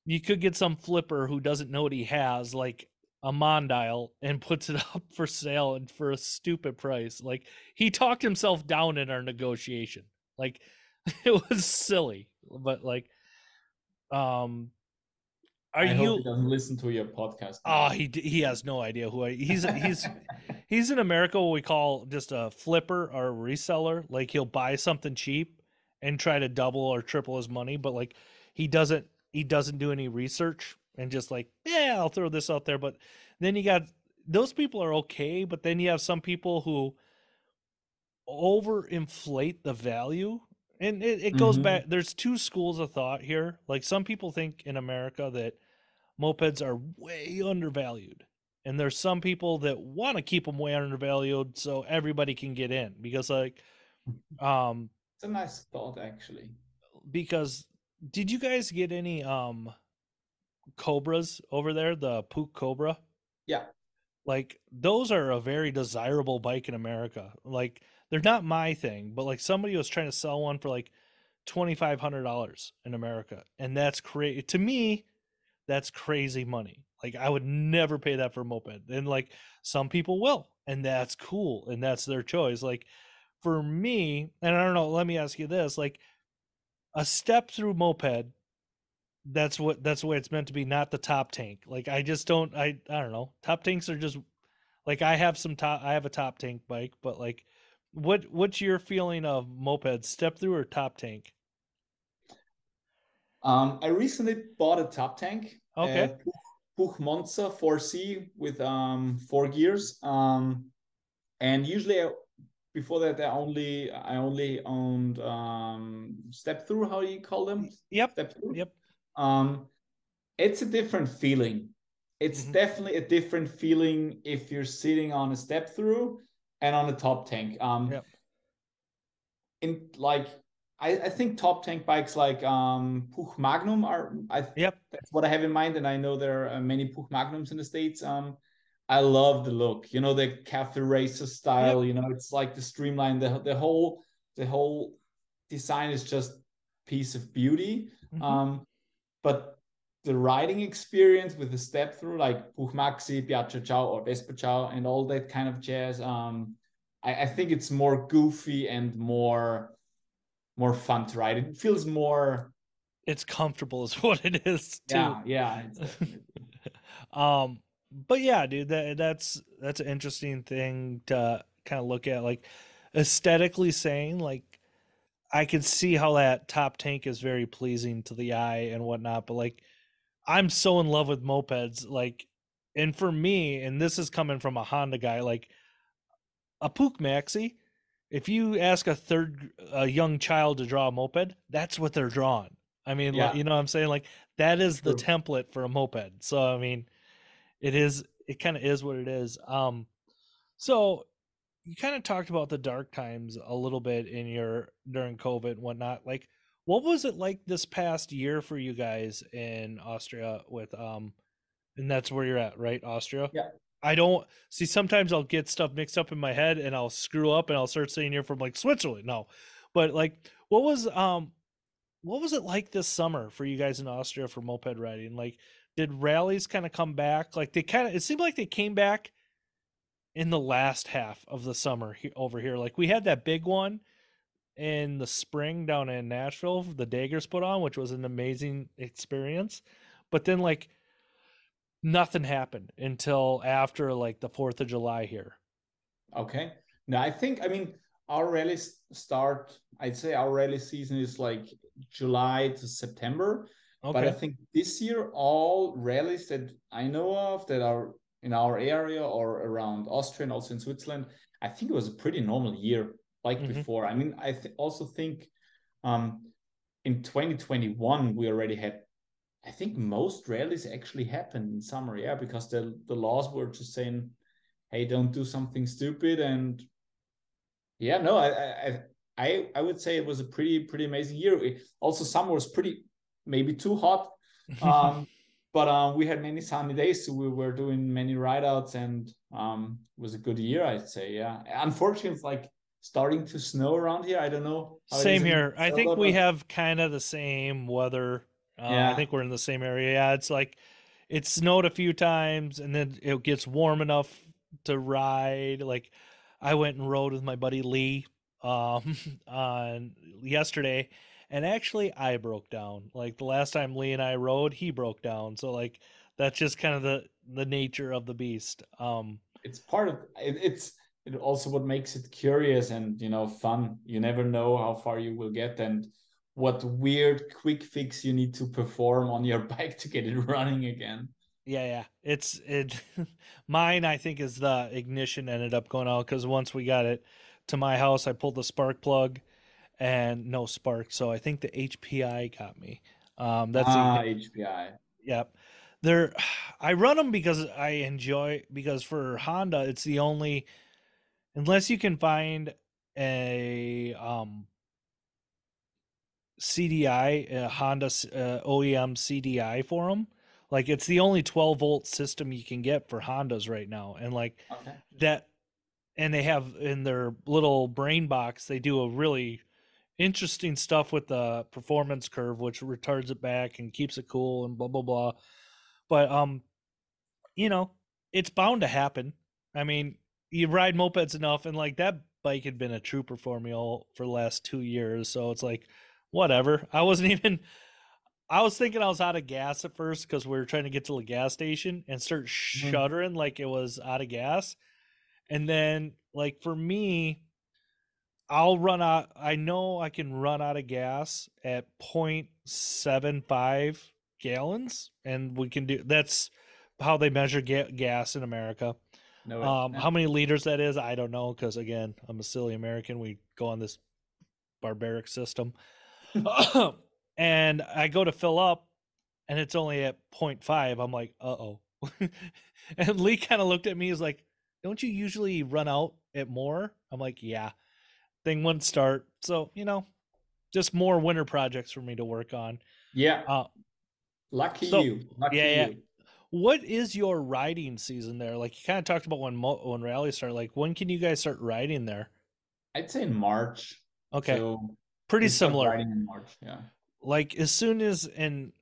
A: you could get some flipper who doesn't know what he has, like a Mondial, and puts it up for sale and for a stupid price. Like he talked himself down in our negotiation. Like it was silly, but like um, are
B: I hope he
A: you?
B: doesn't listen to your podcast
A: Oh,
B: now.
A: he has no idea who I. He's in America what we call just a flipper or a reseller. Like he'll buy something cheap and try to double or triple his money, but like he doesn't do any research and just like yeah I'll throw this out there. But then you got those people are okay, but then you have some people who overinflate the value. And it goes
B: Mm-hmm.
A: back. There's two schools of thought here. Like some people think in America that mopeds are way undervalued. And there's some people that want to keep them way undervalued so everybody can get in because like um
B: It's a nice thought, actually.
A: because did you guys get any Cobras over there, the Pook Cobra?
B: Yeah.
A: Like those are a very desirable bike in America. Like they're not my thing, but like somebody was trying to sell one for like $2,500 in America. And that's crazy to me. That's crazy money. Like I would never pay that for a moped. And like some people will, and that's cool and that's their choice. Like for me, and I don't know, let me ask you this, like a step through moped, that's the way it's meant to be, not the top tank. Like I just don't I don't know. Top tanks are just like I have a top tank bike, but like what's your feeling of mopeds, step through or top tank?
B: I recently bought a top tank,
A: Okay.
B: a Puch Monza 4C with 4 gears. And usually before that I only owned step through, how do you call them?
A: Yep.
B: Step through.
A: Yep.
B: Um, it's a different feeling. It's
A: Hmm.
B: definitely a different feeling if you're sitting on a step through and on a top tank.
A: Yep.
B: In like I think top tank bikes like Puch Magnum are
A: Yep.
B: that's what I have in mind, and I know there are many Puch Magnums in the States. I love the look, the cafe racer
A: Yep.
B: style. It's like the streamline, the whole design is just piece of beauty.
A: Hmm.
B: But the riding experience with the step through, like Puch Maxi, Piaggio Ciao, or Vespa Ciao, and all that kind of jazz, I think it's more goofy and more fun to ride. It feels more,
A: It's comfortable is what it is too.
B: yeah, it's definitely.
A: But yeah, dude, that's an interesting thing to kind of look at, like aesthetically saying, like I can see how that top tank is very pleasing to the eye and whatnot, but like I'm so in love with mopeds, like, and for me, and this is coming from a Honda guy, like a Puch Maxi, if you ask a young child to draw a moped, that's what they're drawing. I mean, like,
B: Yeah,
A: you know what I'm saying? Like that is the
B: true.
A: template for a moped. So I mean, it kind of is what it is. So you kind of talked about the dark times a little bit in your during COVID and whatnot. Like, what was it like this past year for you guys in Austria with and that's where you're at, right? Austria?
B: Yeah.
A: I don't see. Sometimes I'll get stuff mixed up in my head, and I'll screw up, and I'll start saying you're from like Switzerland. No, but like, what was it like this summer for you guys in Austria for moped riding? Like, did rallies kind of come back? Like they kind of, it seemed like they came back in the last half of the summer over here. Like we had that big one in the spring down in Nashville, the Daggers put on, which was an amazing experience. But then like nothing happened until after like the 4th of July here.
B: Okay. Now I think, I mean, our rally start, I'd say our rally season is like July to September. But I
A: Okay.
B: think this year, all rallies that I know of that are in our area or around Austria and also in Switzerland, I think it was a pretty normal year like
A: Mm-hmm.
B: before. I mean, also think um, in 2021, we already had, I think most rallies actually happened in summer, yeah, because the laws were just saying, hey, don't do something stupid. And yeah, no, I would say it was a pretty amazing year. Also, summer was pretty maybe too hot, but we had many sunny days, so we were doing many ride outs, and it was a good year, I'd say. Yeah, unfortunately, it's like starting to snow around here. I don't know how it is
A: Same
B: in
A: here. I think
B: Minnesota,
A: we
B: but
A: have kind of the same weather. I
B: yeah.
A: think we're in the same area. Yeah, it's like it snowed a few times and then it gets warm enough to ride. Like I went and rode with my buddy Lee on yesterday and actually I broke down. Like the last time Lee and I rode, he broke down. So like that's just kind of the nature of the beast.
B: It's part of it, it also what makes it curious and fun. You never know how far you will get and what weird quick fix you need to perform on your bike to get it running again.
A: Yeah. It mine I think is the ignition ended up going out because once we got it to my house, I pulled the spark plug and no spark. So I think the HPI got me. That's the
B: HPI.
A: yep. They're I run them because I enjoy because for Honda it's the only unless you can find a CDI, Honda OEM CDI for them. Like it's the only 12-volt system you can get for Hondas right now, and like
B: Okay.
A: that, and they have in their little brain box they do a really interesting stuff with the performance curve, which retards it back and keeps it cool and blah blah blah. But you know, it's bound to happen. I mean, you ride mopeds enough, and like that bike had been a trooper for me all for the last 2 years, so it's like whatever. I wasn't even. I was thinking I was out of gas at first because we were trying to get to the gas station and start
B: Mhm.
A: shuddering like it was out of gas. And then, like for me, I'll run out. I know I can run out of gas at 0.75 gallons, and we can do that's how they measure gas in America.
B: Know it. Yeah.
A: How many liters that is, I don't know because again, I'm a silly American. We go on this barbaric system, and I go to fill up, and it's only at point 0.5. I'm like, uh-oh. And Lee kind of looked at me. He's like, don't you usually run out at more? I'm like, yeah. Thing wouldn't start. So, just more winter projects for me to work on.
B: Yeah.
A: Uh,
B: Lucky
A: so
B: you. Lucky
A: yeah.
B: you.
A: What is your riding season there? Like you kind of talked about when rallies start. Like when can you guys start riding there?
B: I'd say in March.
A: Okay,
B: So
A: pretty
B: we start
A: similar.
B: riding in March. Yeah.
A: Like as soon as and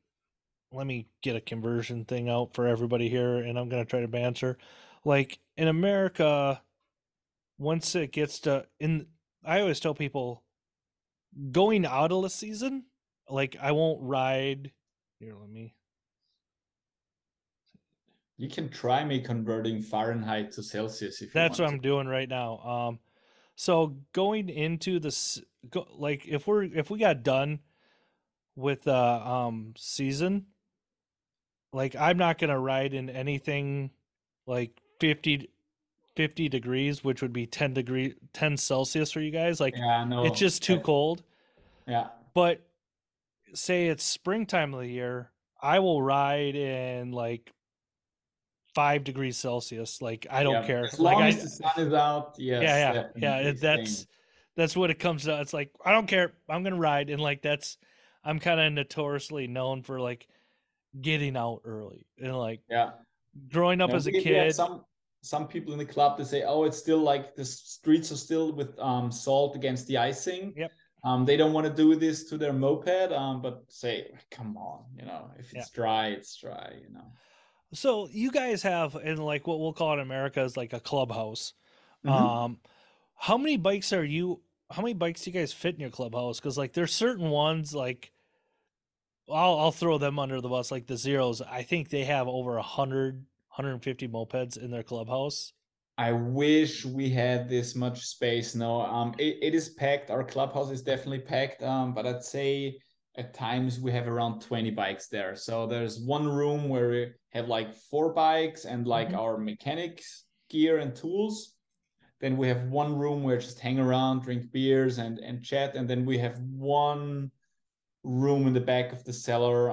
A: let me get a conversion thing out for everybody here, and I'm gonna try to banter. Like in America, once it gets to in, I always tell people going out of the season, like I won't ride. Here, let me.
B: You can try me converting Fahrenheit to Celsius if you
A: That's
B: want
A: what
B: to.
A: I'm doing right now. So going into this, like if we got done with the season, like I'm not gonna ride in anything like 50 degrees, which would be 10 Celsius for you guys. Like
B: Yeah,
A: it's
B: no.
A: just too cold.
B: Yeah.
A: But say it's springtime of the year, I will ride in like 5 degrees Celsius. Like I don't
B: Yeah.
A: care.
B: As
A: Like
B: long as the sun is out, yes,
A: yeah.
B: definitely. Same.
A: That's what it comes to. It's like I don't care. I'm gonna ride, and like that's I'm kind of notoriously known for like getting out early and like
B: Yeah.
A: growing up
B: No,
A: as a
B: we have
A: kid.
B: some. some people in the club, they say, oh, it's still like the streets are still with salt against the icing.
A: Yep.
B: They don't want to do this to their moped, but say, come on, if
A: Yeah.
B: it's dry, it's dry.
A: So you guys have in like what we'll call in America is like a clubhouse.
B: Mm-hmm.
A: Um, how many bikes are you? How many bikes do you guys fit in your clubhouse? Because like there's certain ones like I'll throw them under the bus like the Zeros. I think they have over 150 mopeds in their clubhouse.
B: I wish we had this much space. No, it is packed. Our clubhouse is definitely packed. But I'd say at times we have around 20 bikes there. So there's one room where we have like 4 bikes and like
A: Mhm.
B: our mechanics gear and tools. Then we have one room where just hang around, drink beers and chat. And then we have one room in the back of the cellar,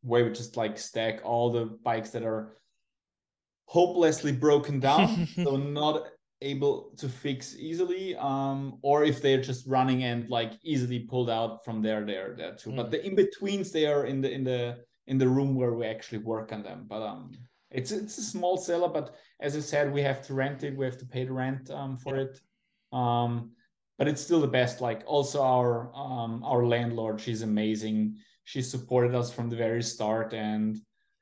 B: where we just like stack all the bikes that are hopelessly broken down, so not able to fix easily, or if they're just running and like easily pulled out from there too. But the in-betweens, they are in the room where we actually work on them. But it's a small cellar, but as I said, we have to rent it, we have to pay the rent for
A: Yep.
B: it. um but it's still the best. Like also our landlord, she's amazing. She supported us from the very start, and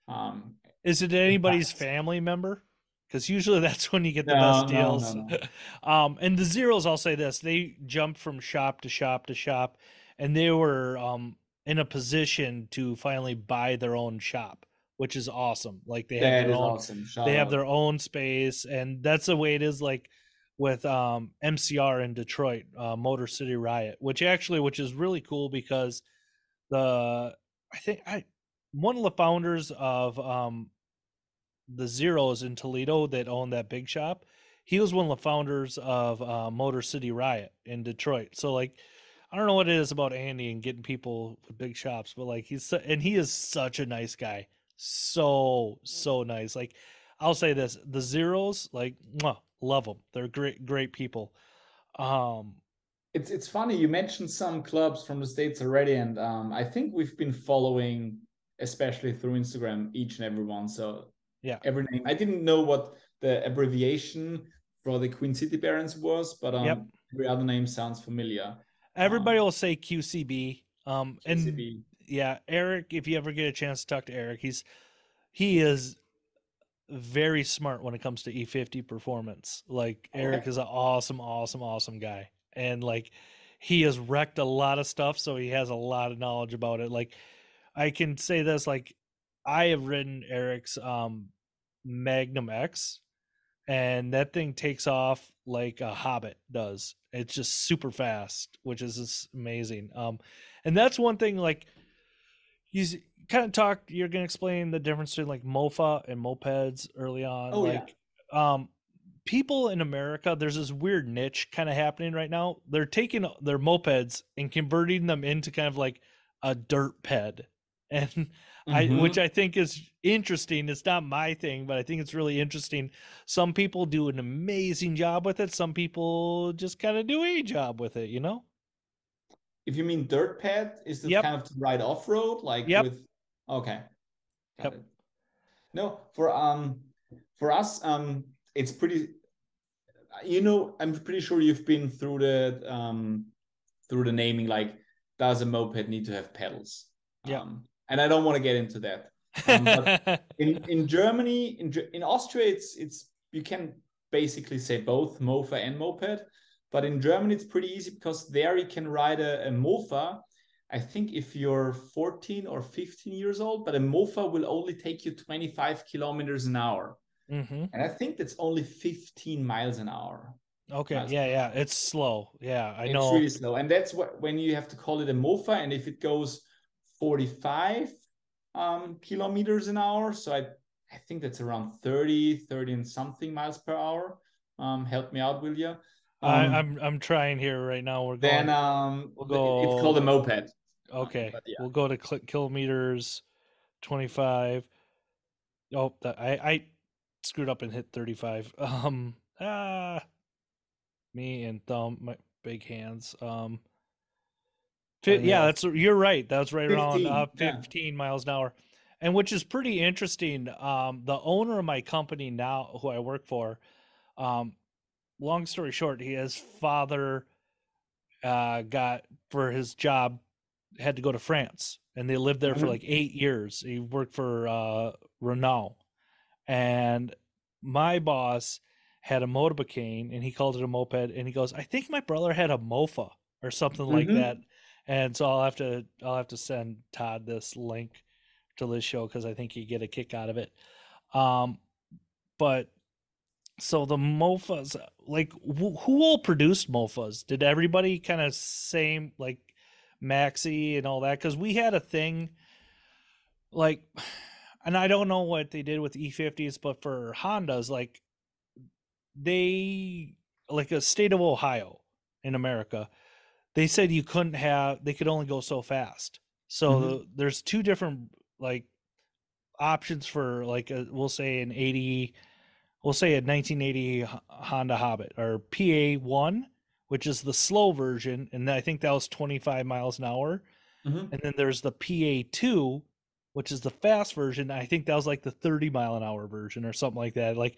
B: um
A: Is it anybody's family member? Because usually that's when you get the
B: no,
A: best
B: no, no,
A: deals.
B: no.
A: And the Zeros, I'll say this: they jumped from shop to shop to shop, and they were in a position to finally buy their own shop, which is awesome. Like
B: That is awesome.
A: they
B: Shout
A: have
B: out.
A: their own space, and that's the way it is. Like with MCR in Detroit, Motor City Riot, which is really cool because the I think I one of the founders of the Zeros in Toledo that owned that big shop. He was one of the founders of Motor City Riot in Detroit. So like, I don't know what it is about Andy and getting people with big shops, but like and he is such a nice guy, so nice. Like, I'll say this: the Zeros, like, mwah, love them. They're great people. Um,
B: It's funny you mentioned some clubs from the States already, and I think we've been following, especially through Instagram, each and every one. So
A: yeah,
B: every name. I didn't know what the abbreviation for the Queen City Barons was, but
A: yep.
B: every other name sounds familiar.
A: Everybody will say QCB. And
B: KCB.
A: yeah, Eric, if you ever get a chance to talk to Eric, he is very smart when it comes to E50 performance. Like Eric
B: Okay.
A: is an awesome guy. And like he has wrecked a lot of stuff, so he has a lot of knowledge about it. Like I can say this, like I have ridden Eric's Magnum X, and that thing takes off like a hobbit does. It's just super fast, which is just amazing. And that's one thing like he's kind of talked you're going to explain the difference between like mofa and mopeds early on,
B: Oh yeah.
A: like um people in America, there's this weird niche kind of happening right now. They're taking their mopeds and converting them into kind of like a dirt ped. And which
B: Mm-hmm.
A: I think is interesting. It's not my thing, but I think it's really interesting. Some people do an amazing job with it. Some people just kind of do a job with it, you know?
B: If you mean dirt pad, is that
A: Yep.
B: kind of to ride off road, like
A: Yep.
B: with? Okay, got
A: Yep.
B: it. No, for us, it's pretty. I'm pretty sure you've been through the naming. Like, does a moped need to have pedals?
A: Yep.
B: And I don't want to get into that. But in Germany, in Austria, it's you can basically say both mofa and moped. But in Germany, it's pretty easy because there you can ride a mofa. I think if you're 14 or 15 years old, but a mofa will only take you 25 kilometers an hour.
A: hmm
B: And I think that's only 15 miles an hour.
A: Okay.
B: Miles
A: Yeah.
B: per
A: Yeah.
B: hour.
A: It's slow. Yeah. I
B: It's really
A: know.
B: slow. And that's when you have to call it a mofa. And if it goes 45 kilometers an hour, so I think that's around 30 and something miles per hour. Help me out, will you?
A: I'm trying here right now.
B: Then
A: We'll
B: it's called a
A: go.
B: moped.
A: Okay.
B: But yeah.
A: We'll go to kilometers 25. Oh, I screwed up and hit 35. Me and thumb, my big hands.
B: But
A: Yeah,
B: yeah,
A: you're right. That's right around
B: 15. Yeah.
A: 15 miles an hour. and which is pretty interesting. The owner of my company now, who I work for, um, long story short, his father got for his job had to go to France, and they lived there for
B: Mhm.
A: like 8 years. He worked for Renault, and my boss had a motorbike, and he called it a moped, and he goes, "I think my brother had a mofa or something like that."
B: Mhm.
A: And so I'll have to send Todd this link to this show because I think he get a kick out of it. Um, but so the mofas, like who all produced mofas? Did everybody kind of same like Maxi and all that? Because we had a thing like, and I don't know what they did with E50s, but for Hondas, like they like a state of Ohio in America, they said you couldn't have, they could only go so fast. So
B: Mhm.
A: there's two different like options for like we'll say an 80, we'll say a 1980 Honda Hobbit or PA1, which is the slow version, and I think that was 25 miles an hour.
B: Mhm.
A: And then there's the PA2, which is the fast version. I think that was like the 30-mile-an-hour version or something like that. Like,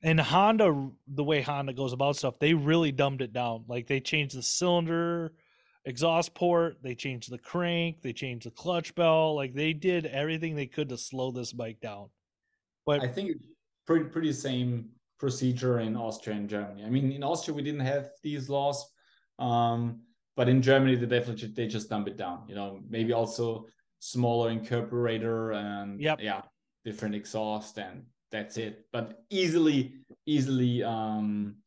A: and Honda, the way Honda goes about stuff, they really dumbed it down. Like they changed the cylinder exhaust port, they changed the crank, they changed the clutch bell. Like they did everything they could to slow this bike down. But
B: I think it's pretty same procedure in Austria and Germany. I mean, in Austria we didn't have these laws, but in Germany they just dump it down. You know, maybe also smaller incorporator and
A: yep,
B: yeah, different exhaust and that's it. But easily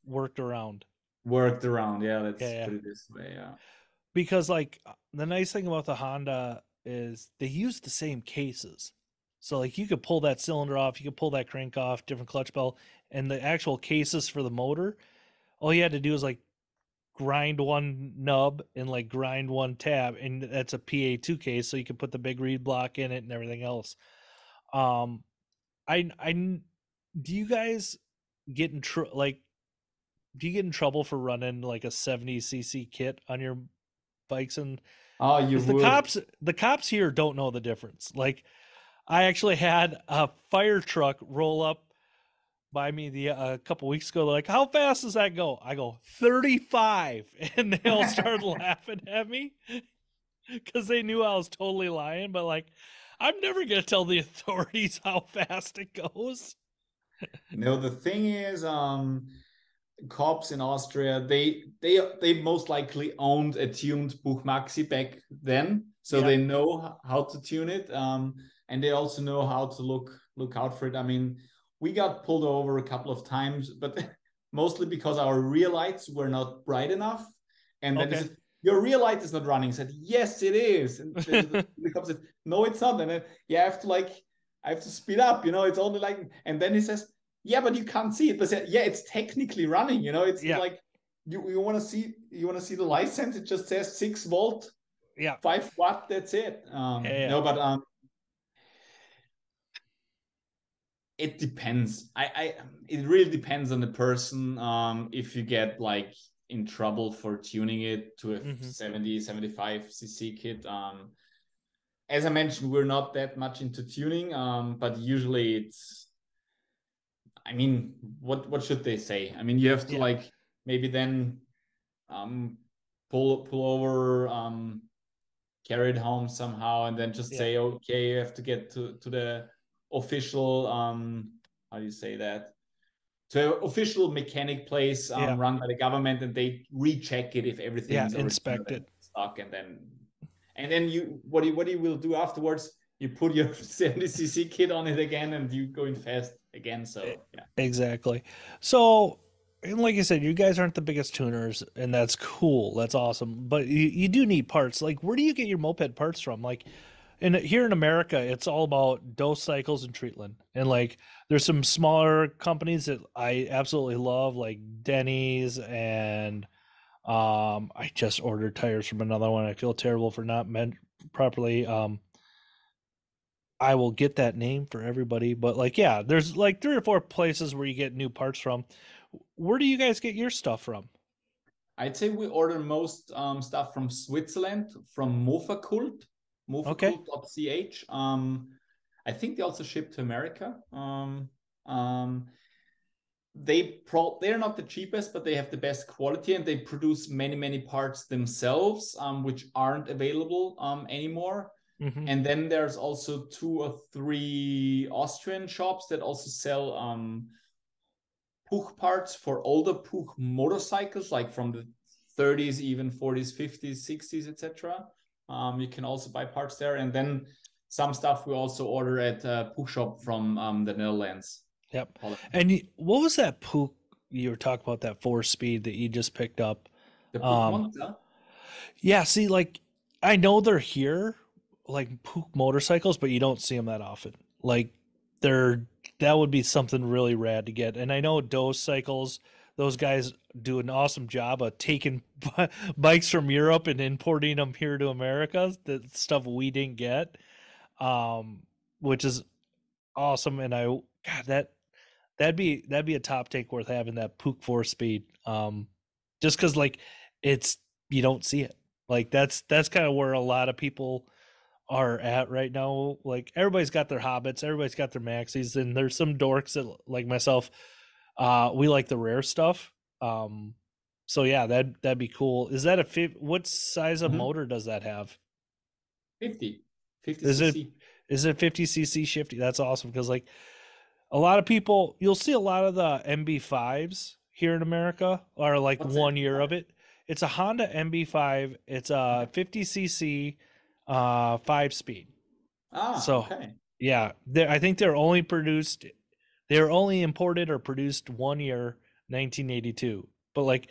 A: worked around.
B: worked around. Yeah,
A: Yeah,
B: let's
A: yeah.
B: put it this way. Yeah.
A: Because like the nice thing about the Honda is they use the same cases. So like you could pull that cylinder off, you could pull that crank off, different clutch bell, and the actual cases for the motor, all you had to do is like grind one nub and like grind one tab, and that's a PA2 case, so you can put the big reed block in it and everything else. Um, I do you guys get in like do you get in trouble for running like a 70cc kit on your bikes? And
B: Oh, you
A: because
B: would.
A: the cops here don't know the difference. Like I actually had a fire truck roll up by me a couple weeks ago. They're like, "How fast does that go?" I go 35, and they all started laughing at me because they knew I was totally lying. But like, I'm never gonna tell the authorities how fast it goes.
B: No, the thing is, cops in Austria, they most likely owned a tuned Buchmaxi back then, so
A: Yep.
B: they know how to tune it, and they also know how to look out for it. I mean, we got pulled over a couple of times, but mostly because our rear lights were not bright enough, and then they
A: Okay.
B: said, "Your rear light is not running." I said, "Yes, it is," and the cop said, "No, it's not." And then yeah, I have to speed up, you know, it's only like, and then he says, yeah, but you can't see it. But yeah, it's technically running. You know, it's
A: Yeah.
B: like you want to see the license. It just says 6 volt,
A: Yeah.
B: 5 watt. That's it.
A: Yeah. Yeah.
B: No, but it depends. It really depends on the person. If you get like in trouble for tuning it to a
A: Mm-hmm.
B: 70 75 cc kit. As I mentioned, we're not that much into tuning. But usually it's, I mean, what should they say? I mean, you have to
A: Yeah.
B: like maybe then um, pull over, carry it home somehow, and then just
A: Yeah.
B: say, okay, you have to get to the official, how do you say that? To an official mechanic place
A: Yeah.
B: run by the government, and they recheck it if everything
A: Yeah.
B: is original
A: Inspect
B: and
A: it.
B: stock, and then you what you will do afterwards? You put your 70cc kit on it again, and you going fast again.
A: E-
B: So yeah.
A: Exactly. So, and like I said, you guys aren't the biggest tuners, and that's cool. That's awesome. But you do need parts. Like, where do you get your moped parts from? Like, here in America, it's all about Dose Cycles and Treatland. And like, there's some smaller companies that I absolutely love, like Denny's, and I just ordered tires from another one. I feel terrible for not meant properly. I will get that name for everybody, but like, yeah, there's like 3 or 4 places where you get new parts from. Where do you guys get your stuff from?
B: I'd say we order most stuff from Switzerland, from Mofakult,
A: Okay.
B: mofakult.ch. I think they also ship to America. Um, they're not the cheapest, but they have the best quality, and they produce many parts themselves, which aren't available anymore.
A: Mm-hmm.
B: And then there's also 2 or 3 Austrian shops that also sell Puch parts for older Puch motorcycles, like from the 30s, even 40s, 50s, 60s, etc. You can also buy parts there, and then some stuff we also order at Puch shop from the Netherlands.
A: Yep.
B: Holland.
A: And what was that Pook you were talking about, that 4-speed that you just picked up?
B: The Puch
A: Um,
B: Monza.
A: yeah, see, like, I know they're here, like Pook motorcycles, but you don't see them that often. Like, they're that would be something really rad to get. And I know Dose Cycles, those guys do an awesome job of taking bikes from Europe and importing them here to America, the stuff we didn't get, um, which is awesome. And God, that'd be a top take worth having, that Pook 4-speed. Just because, like, it's you don't see it. Like, that's kind of where a lot of people are at right now. Like, everybody's got their Hobbits, everybody's got their Maxis, and there's some dorks that, like myself, we like the rare stuff. So yeah, that'd be cool. Is that what size of
B: Mhm.
A: motor does that have?
B: 50 50
A: Is it
B: cc.
A: 50 cc shifty? That's awesome, because, like, a lot of people, you'll see a lot of the MB5s here in America are like
B: What's the
A: 1 year
B: MP5?
A: of it. It's a Honda MB5. It's a
B: Okay.
A: 50 cc 5-speed. So
B: Okay.
A: yeah, I think they're only imported or produced 1 year, 1982. But, like,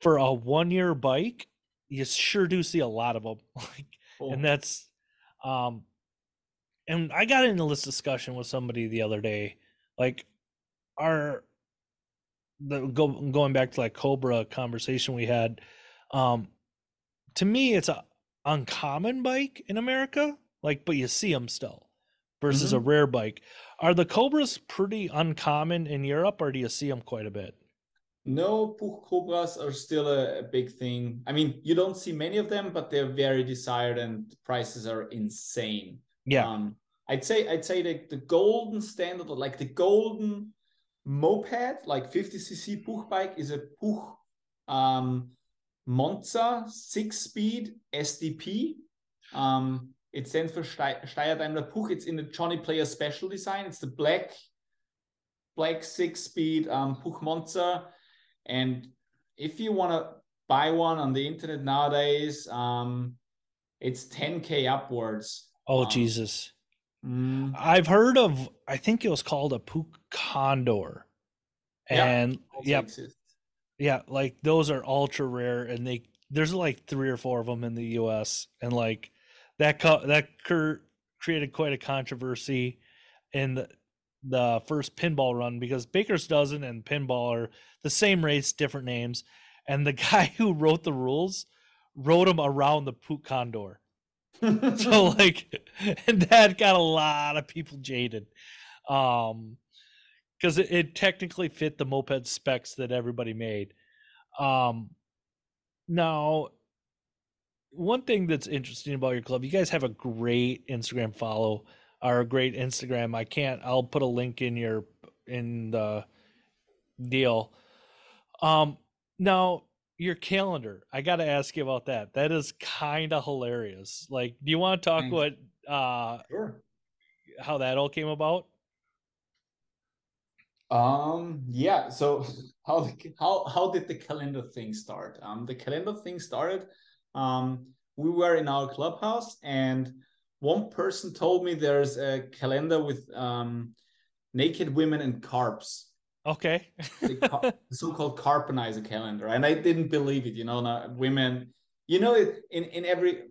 A: for a 1 year bike, you sure do see a lot of them. Like, and
B: Cool.
A: that's um and I got into this discussion with somebody the other day. Like, our going back to, like, Cobra conversation we had, um to me it's a uncommon bike in America, like, but you see them still, versus a
B: Mhm.
A: rare bike. Are the Cobras pretty uncommon in Europe, or do you see them quite a bit?
B: No, Puch Cobras are still a big thing. I mean, you don't see many of them, but they're very desired and prices are insane.
A: Yeah.
B: Um, I'd say the golden standard, like the golden moped, like 50 cc Puch bike, is a Puch um, Monza 6-speed SDP. It stands for Steyr Daimler Puch. It's in the Johnny Player special design. It's the black 6-speed Puch Monza. And if you want to buy one on the internet nowadays, it's 10K upwards.
A: Oh, Jesus.
B: Mm,
A: I've heard of, I think it was called a Puch Condor.
B: yeah,
A: And
B: also
A: yep,
B: exists.
A: yeah, like, those are ultra rare, and there's like 3 or 4 of them in the US, and, like, created quite a controversy in the first pinball run, because Baker's dozen and pinball are the same race, different names, and the guy who wrote the rules wrote them around the Poot Condor. So, like, and that got a lot of people jaded, because it technically fit the moped specs that everybody made. Um, Now, one thing that's interesting about your club, you guys have a great Instagram follow, or a great Instagram. I'll put a link in the deal. Um, Now, your calendar, I got to ask you about that. That is kind of hilarious. Like, do you want to talk
B: Thanks.
A: what
B: Sure.
A: how that all came about?
B: Yeah. So how did the calendar thing start? The calendar thing started. We were in our clubhouse, and one person told me there's a calendar with naked women and carbs.
A: Okay.
B: The so-called carbonizer calendar, and I didn't believe it. Women, in every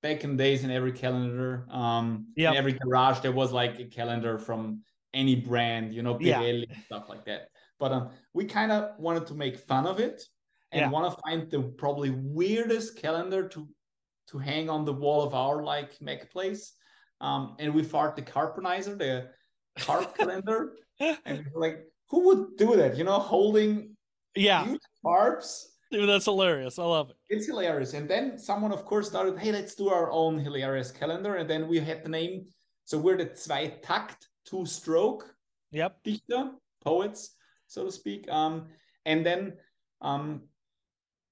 B: back in days, in every calendar, in
A: Yep.
B: every garage there was like a calendar from any brand,
A: Yeah.
B: Pirelli and stuff like that. But we kind of wanted to make fun of it and
A: Yeah.
B: want to find the probably weirdest calendar to hang on the wall of our like Mac place. And we found the carbonizer, the carb calendar, and we were like, who would do that? Holding
A: Yeah.
B: huge carbs.
A: Dude, that's hilarious. I love it.
B: It's hilarious. And then someone, of course, started, hey, let's do our own hilarious calendar. And then we had the name So we're the Zwei-Takt, two-stroke
A: Yep.
B: Dichter, poets, so to speak. And then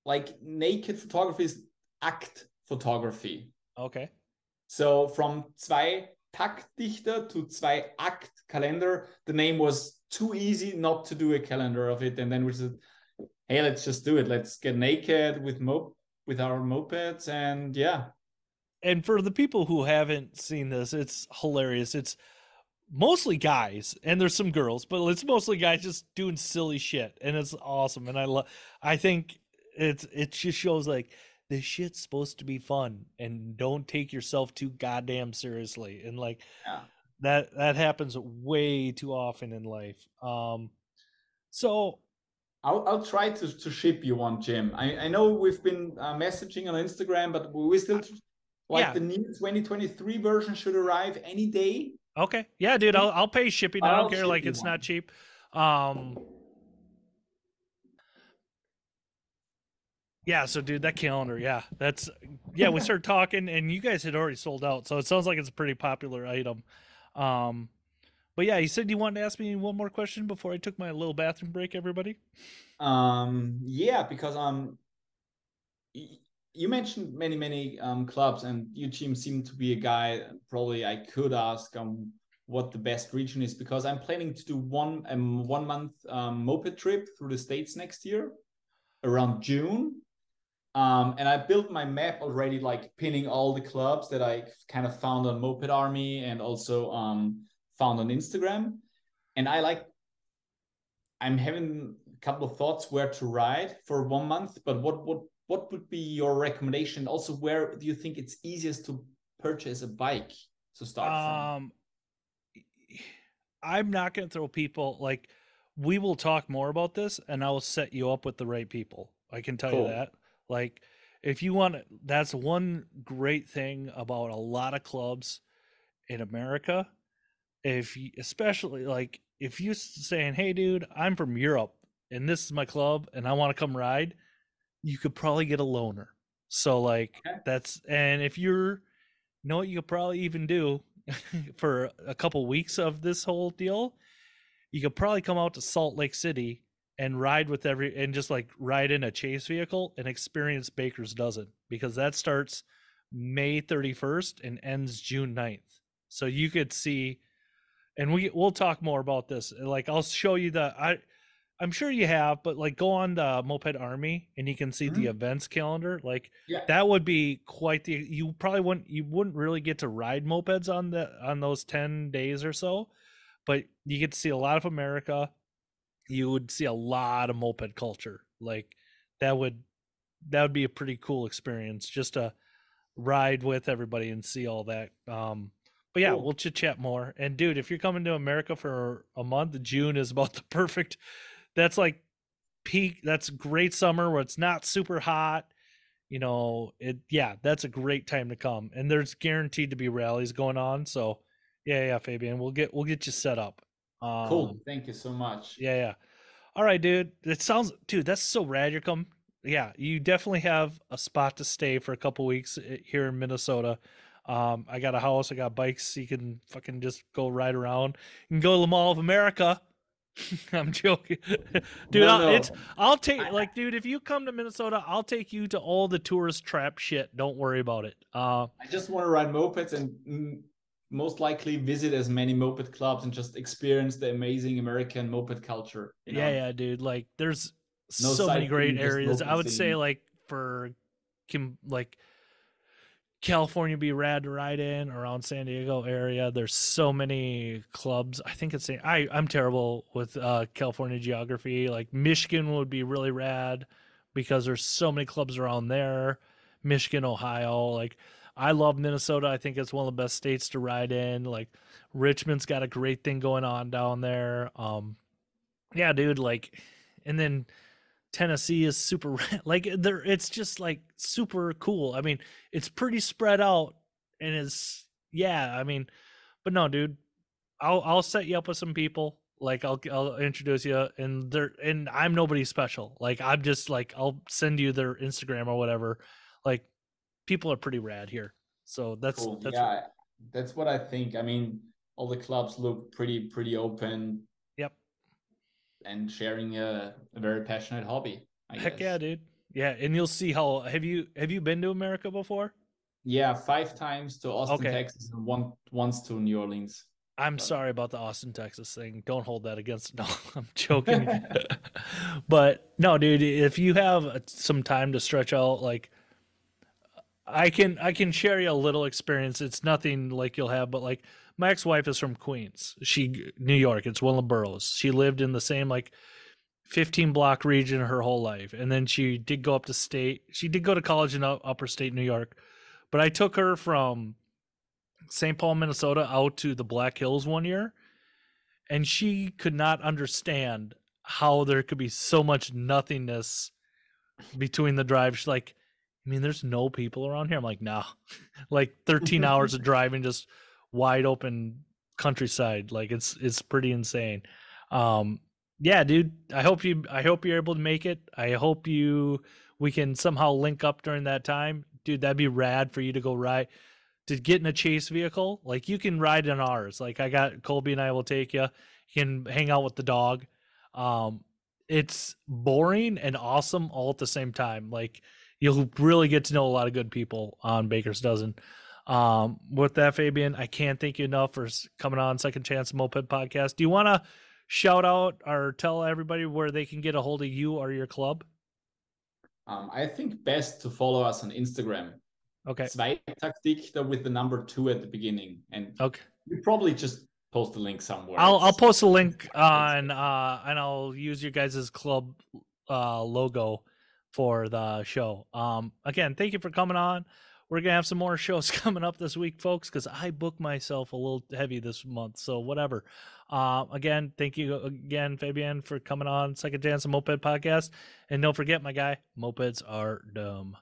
B: like naked photography is act photography.
A: Okay.
B: So from Zwei-Takt-Dichter to Zwei-Akt-Kalender, the name was too easy not to do a calendar of it. And then we said, hey, let's just do it. Let's get naked with our mopeds, and yeah.
A: And for the people who haven't seen this, it's hilarious. It's mostly guys, and there's some girls, but it's mostly guys just doing silly shit, and it's awesome. And I think it just shows like this shit's supposed to be fun, and don't take yourself too goddamn seriously. And like
B: Yeah.
A: that happens way too often in life. So
B: I'll try to ship you one, Jim. I know we've been messaging on Instagram, but we still like
A: yeah,
B: the new 2023 version should arrive any day.
A: okay, yeah, dude, I'll pay shipping. I don't
B: I'll
A: care.
B: ship
A: Like
B: you
A: it's
B: one.
A: not cheap. Yeah, so dude, that calendar, yeah, we started talking and you guys had already sold out, so it sounds like it's a pretty popular item. Um, but yeah, you said you wanted to ask me one more question before I took my little bathroom break, everybody.
B: Yeah, because you mentioned many clubs, and you, Jim, seem to be a guy probably I could ask what the best region is, because I'm planning to do one month moped trip through the States next year around June. And I built my map already, like pinning all the clubs that I kind of found on Moped Army and also found on Instagram. And I'm having a couple of thoughts where to ride for 1 month, but what would be your recommendation? Also, where do you think it's easiest to purchase a bike to start from?
A: Um, I'm not going to throw people like we will talk more about this and I will set you up with the right people. I can tell you
B: Cool.
A: that. Like if you want that's one great thing about a lot of clubs in America. If you, especially like if you saying, "Hey dude, I'm from Europe and this is my club and I want to come ride," you could probably get a loaner. So like
B: Okay.
A: that's and if you're you know what you could probably even do for a couple weeks of this whole deal, you could probably come out to Salt Lake City and ride with and just like ride in a chase vehicle and experience Baker's Dozen, because that starts May 31st and ends June 9th. So you could see, and we'll talk more about this. Like I'll show you I'm sure you have, but like go on the Moped Army and you can see the
B: Mhm.
A: events calendar. Like
B: Yeah.
A: that would be quite the you wouldn't really get to ride mopeds on those 10 days or so, but you get to see a lot of America. You would see a lot of moped culture. Like that would that would be a pretty cool experience just to ride with everybody and see all that. But yeah, we'll
B: Cool.
A: chit chat more. And dude, if you're coming to America for a month, June is about the perfect. That's like peak. That's great summer where it's not super hot. You know, that's a great time to come. And there's guaranteed to be rallies going on. So yeah, Fabian, we'll get you set up.
B: Cool. Thank you so much.
A: Yeah. All right, dude. It sounds, dude, that's so rad. You're come. Yeah, you definitely have a spot to stay for a couple weeks here in Minnesota. I got a house. I got bikes. You can fucking just go ride around. You can go to the Mall of America. I'm joking, dude.
B: No, no.
A: I'll take
B: I,
A: like, dude. If you come to Minnesota, I'll take you to all the tourist trap shit. Don't worry about it.
B: I just want to ride mopeds and most likely visit as many moped clubs and just experience the amazing American moped culture, you know?
A: Yeah, dude. Like, there's
B: No
A: so many great
B: sightseeing, just
A: areas. I would say
B: mopeding.
A: like for like California be rad to ride in around San Diego area. There's so many clubs. I think it's I'm terrible with California geography. Like Michigan would be really rad because there's so many clubs around there. Michigan, Ohio, like I love Minnesota. I think it's one of the best states to ride in. Like Richmond's got a great thing going on down there. Yeah, dude, like and then Tennessee is super like there it's just like super cool. I mean, it's pretty spread out and it's yeah, I mean, but no, dude, I'll set you up with some people. Like I'll introduce you and I'm nobody special. Like I'm just like I'll send you their Instagram or whatever. Like people are pretty rad here. So
B: Cool.
A: that's
B: Yeah. That's what I think. I mean, all the clubs look pretty open
A: Yep.
B: and sharing a very passionate hobby, I
A: Heck yeah,
B: guess.
A: dude. Yeah, and you'll see how have you been to America before?
B: Yeah, 5 times to Austin,
A: Okay.
B: Texas, and once to New Orleans.
A: I'm
B: But
A: sorry about the Austin, Texas thing. Don't hold that against. No, I'm joking. But no, dude, if you have some time to stretch out, like I can share you a little experience. It's nothing like you'll have, but like my ex-wife is from Queens. New York. It's one of the boroughs. She lived in the same like 15 block region her whole life, and then she did go up to state. She did go to college in upper state New York, but I took her from St. Paul, Minnesota, out to the Black Hills one year, and she could not understand how there could be so much nothingness between the drive. She's like, I mean, there's no people around here. I'm like, nah. Like 13 hours of driving, just wide open countryside. Like it's pretty insane. Um, yeah, dude. I hope you're able to make it. I hope we can somehow link up during that time. Dude, that'd be rad for you to go ride to get in a chase vehicle. Like you can ride in ours. Like I got Colby and I will take you. You can hang out with the dog. Um, it's boring and awesome all at the same time. Like you'll really get to know a lot of good people on Baker's Dozen. With that, Fabian, I can't thank you enough for coming on Second Chance Moped Podcast. Do you want to shout out or tell everybody where they can get a hold of you or your club?
B: I think best to follow us on Instagram.
A: Okay.
B: Takt Dichter with the number 2 at the beginning. And
A: Okay.
B: we probably just post a link somewhere.
A: I'll
B: It's
A: post a link on and I'll use your guys' club logo for the show. Again, thank you for coming on. We're gonna have some more shows coming up this week, folks, because I booked myself a little heavy this month. So whatever. Again, thank you again, Fabian, for coming on Second Chance Moped Podcast. And don't forget, my guy, mopeds are dumb.